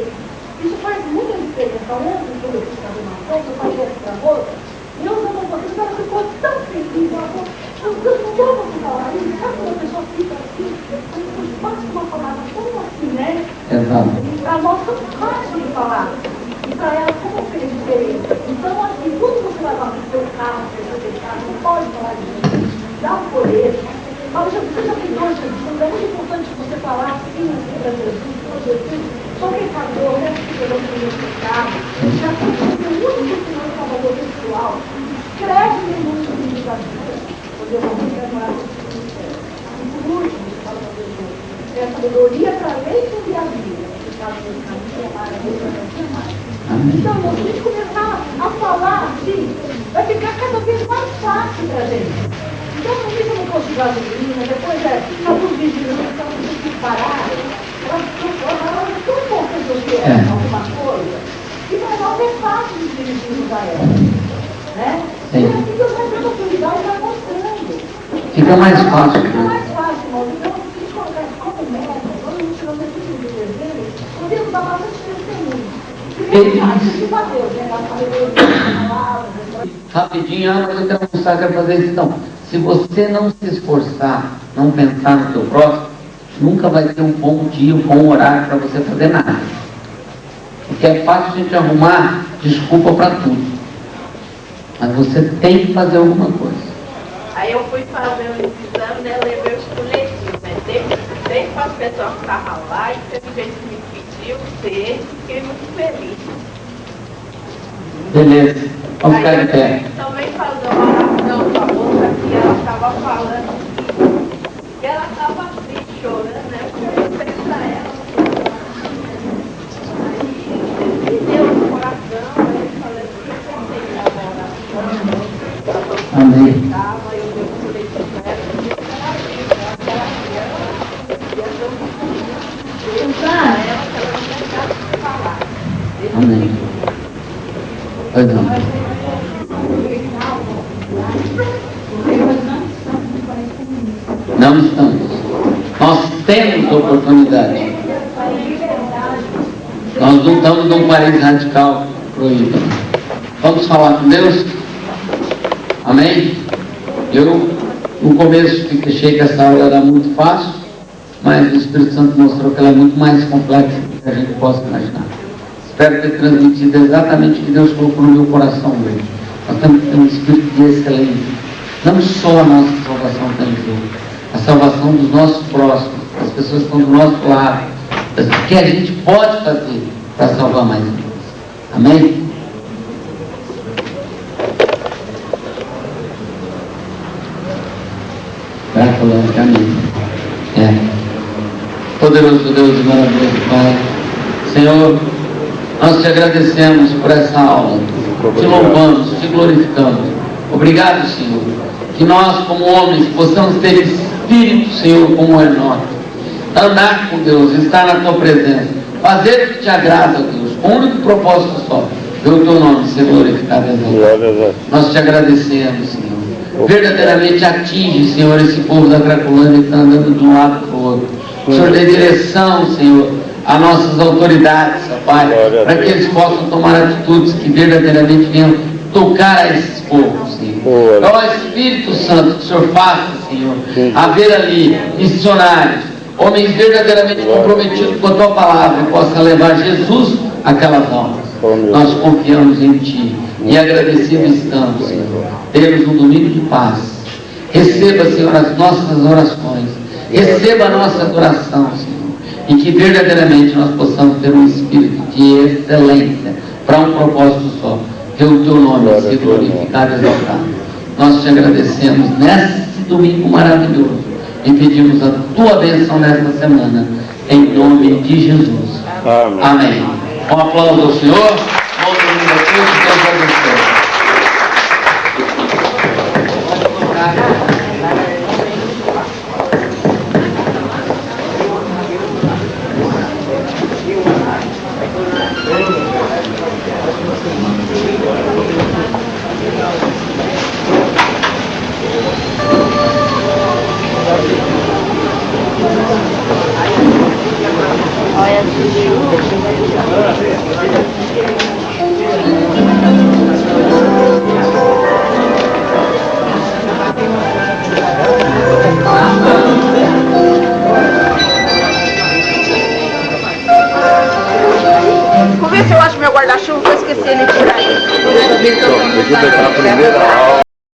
Isso faz muita diferença. Ontem, quando eu fiz a donação, eu fazia esse favor, Deus ama você, mas ela ficou tão feliz. Ela falou: Deus não ama você falar isso. Sabe quando a pessoa fica assim? Pode uma palavra tão assim, né?
Exato.
Para nós é fácil de falar. E para ela, como fez diferença? Então, assim, quando você vai lá no seu carro, não pode falar disso. Dá um colete. Fala: Jesus, você já pegou Jesus? É muito importante você falar assim para Jesus, para Jesus. Só quem pagou, né? Que pegou o seu pecado. Já aconteceu muito do Senhor Salvador pessoal. Escreve no mundo da vida. Onde eu vou demorar o Espírito Santo. E por último, fala para Jesus: é a sabedoria para a lei e a vida. Então, nós temos que começar a falar assim, vai ficar cada vez mais fácil para a gente. Então, no início eu não posso usar gasolina, depois alguns vigilantes, então eu tenho que parar. Ela é tão bom resolver alguma coisa, e para nós é fácil de dirigirmos a ela. Né? E assim Deus vai dando oportunidade e vai mostrando.
Fica mais fácil.
Fica mais fácil, irmão. Então, eu preciso colocar isso como meta, quando a gente não tem tipo de desejo, podemos dar bastante testemunho.
Rapidinho, mas eu quero mostrar, quero fazer isso. Então, se você não se esforçar, não pensar no teu próximo, nunca vai ter um bom dia, um bom horário para você fazer nada. Porque é fácil a gente arrumar desculpa para tudo. Mas você tem que fazer alguma coisa.
Aí eu fui fazer o exame, né, levei os coletinhos, né, dei para as pessoas que estavam lá, e teve gente que me pediu, fiquei muito feliz.
Beleza, vamos ficar de pé.
Também fazer uma oração com a moça que ela estava falando que ela estava triste chorando, né? Eu falei pra ela. Aí, me deu no coração, aí eu falei assim, eu pensei que ela oração.
Amém.
Eu dei um leite pra ela, eu disse pra ela, e eu pra ela, que ela não deixasse de falar.
Amém. Pois não. Não estamos. Nós temos oportunidade. Nós não estamos num país radical proibido. Vamos falar com Deus? Amém? Eu, no começo, achei que essa aula era muito fácil, mas o Espírito Santo mostrou que ela é muito mais complexa do que a gente possa imaginar. Espero ter transmitido exatamente o que Deus colocou no meu coração hoje. Nós temos que ter um espírito de excelência. Não só a nossa salvação está em jogo, a salvação dos nossos próximos, das pessoas que estão do nosso lado, o que a gente pode fazer para salvar mais vidas. Amém? Vai falando que amém. Poderoso Deus e maravilhoso Pai, Senhor, nós te agradecemos por essa aula, te louvamos, te glorificamos. Obrigado, Senhor, que nós como homens possamos ter espírito, Senhor, como é nosso, andar com Deus, estar na tua presença, fazer o que te agrada, Deus, com o único propósito só, ver o teu nome ser glorificado e exaltado. Nós te agradecemos, Senhor. Verdadeiramente atinge, Senhor, esse povo da Cracolândia que está andando de um lado para o outro. O Senhor dê direção, Senhor, a nossas autoridades, Pai, para que eles possam tomar atitudes que verdadeiramente venham tocar a esses povos, Senhor. Ó Espírito Santo, que o Senhor faça, Senhor, haver ali missionários, homens verdadeiramente comprometidos com a tua palavra, e possa levar Jesus àquelas almas. Nós confiamos em Ti e agradecidos estamos, Senhor. Dê-nos um domingo de paz. Receba, Senhor, as nossas orações. Receba a nossa adoração, Senhor. E que verdadeiramente nós possamos ter um espírito de excelência para um propósito só. Ver o Teu nome ser glorificado e exaltado. Nós te agradecemos nesse domingo maravilhoso e pedimos a Tua bênção nesta semana. Em nome de Jesus. Amém. Um aplauso ao Senhor. Bom domingo a todos. Deus abençoe.
Vou ver se eu acho meu guarda-chuva, vou esquecer ele de tirar ele.
Deixa eu pegar a primeira aula.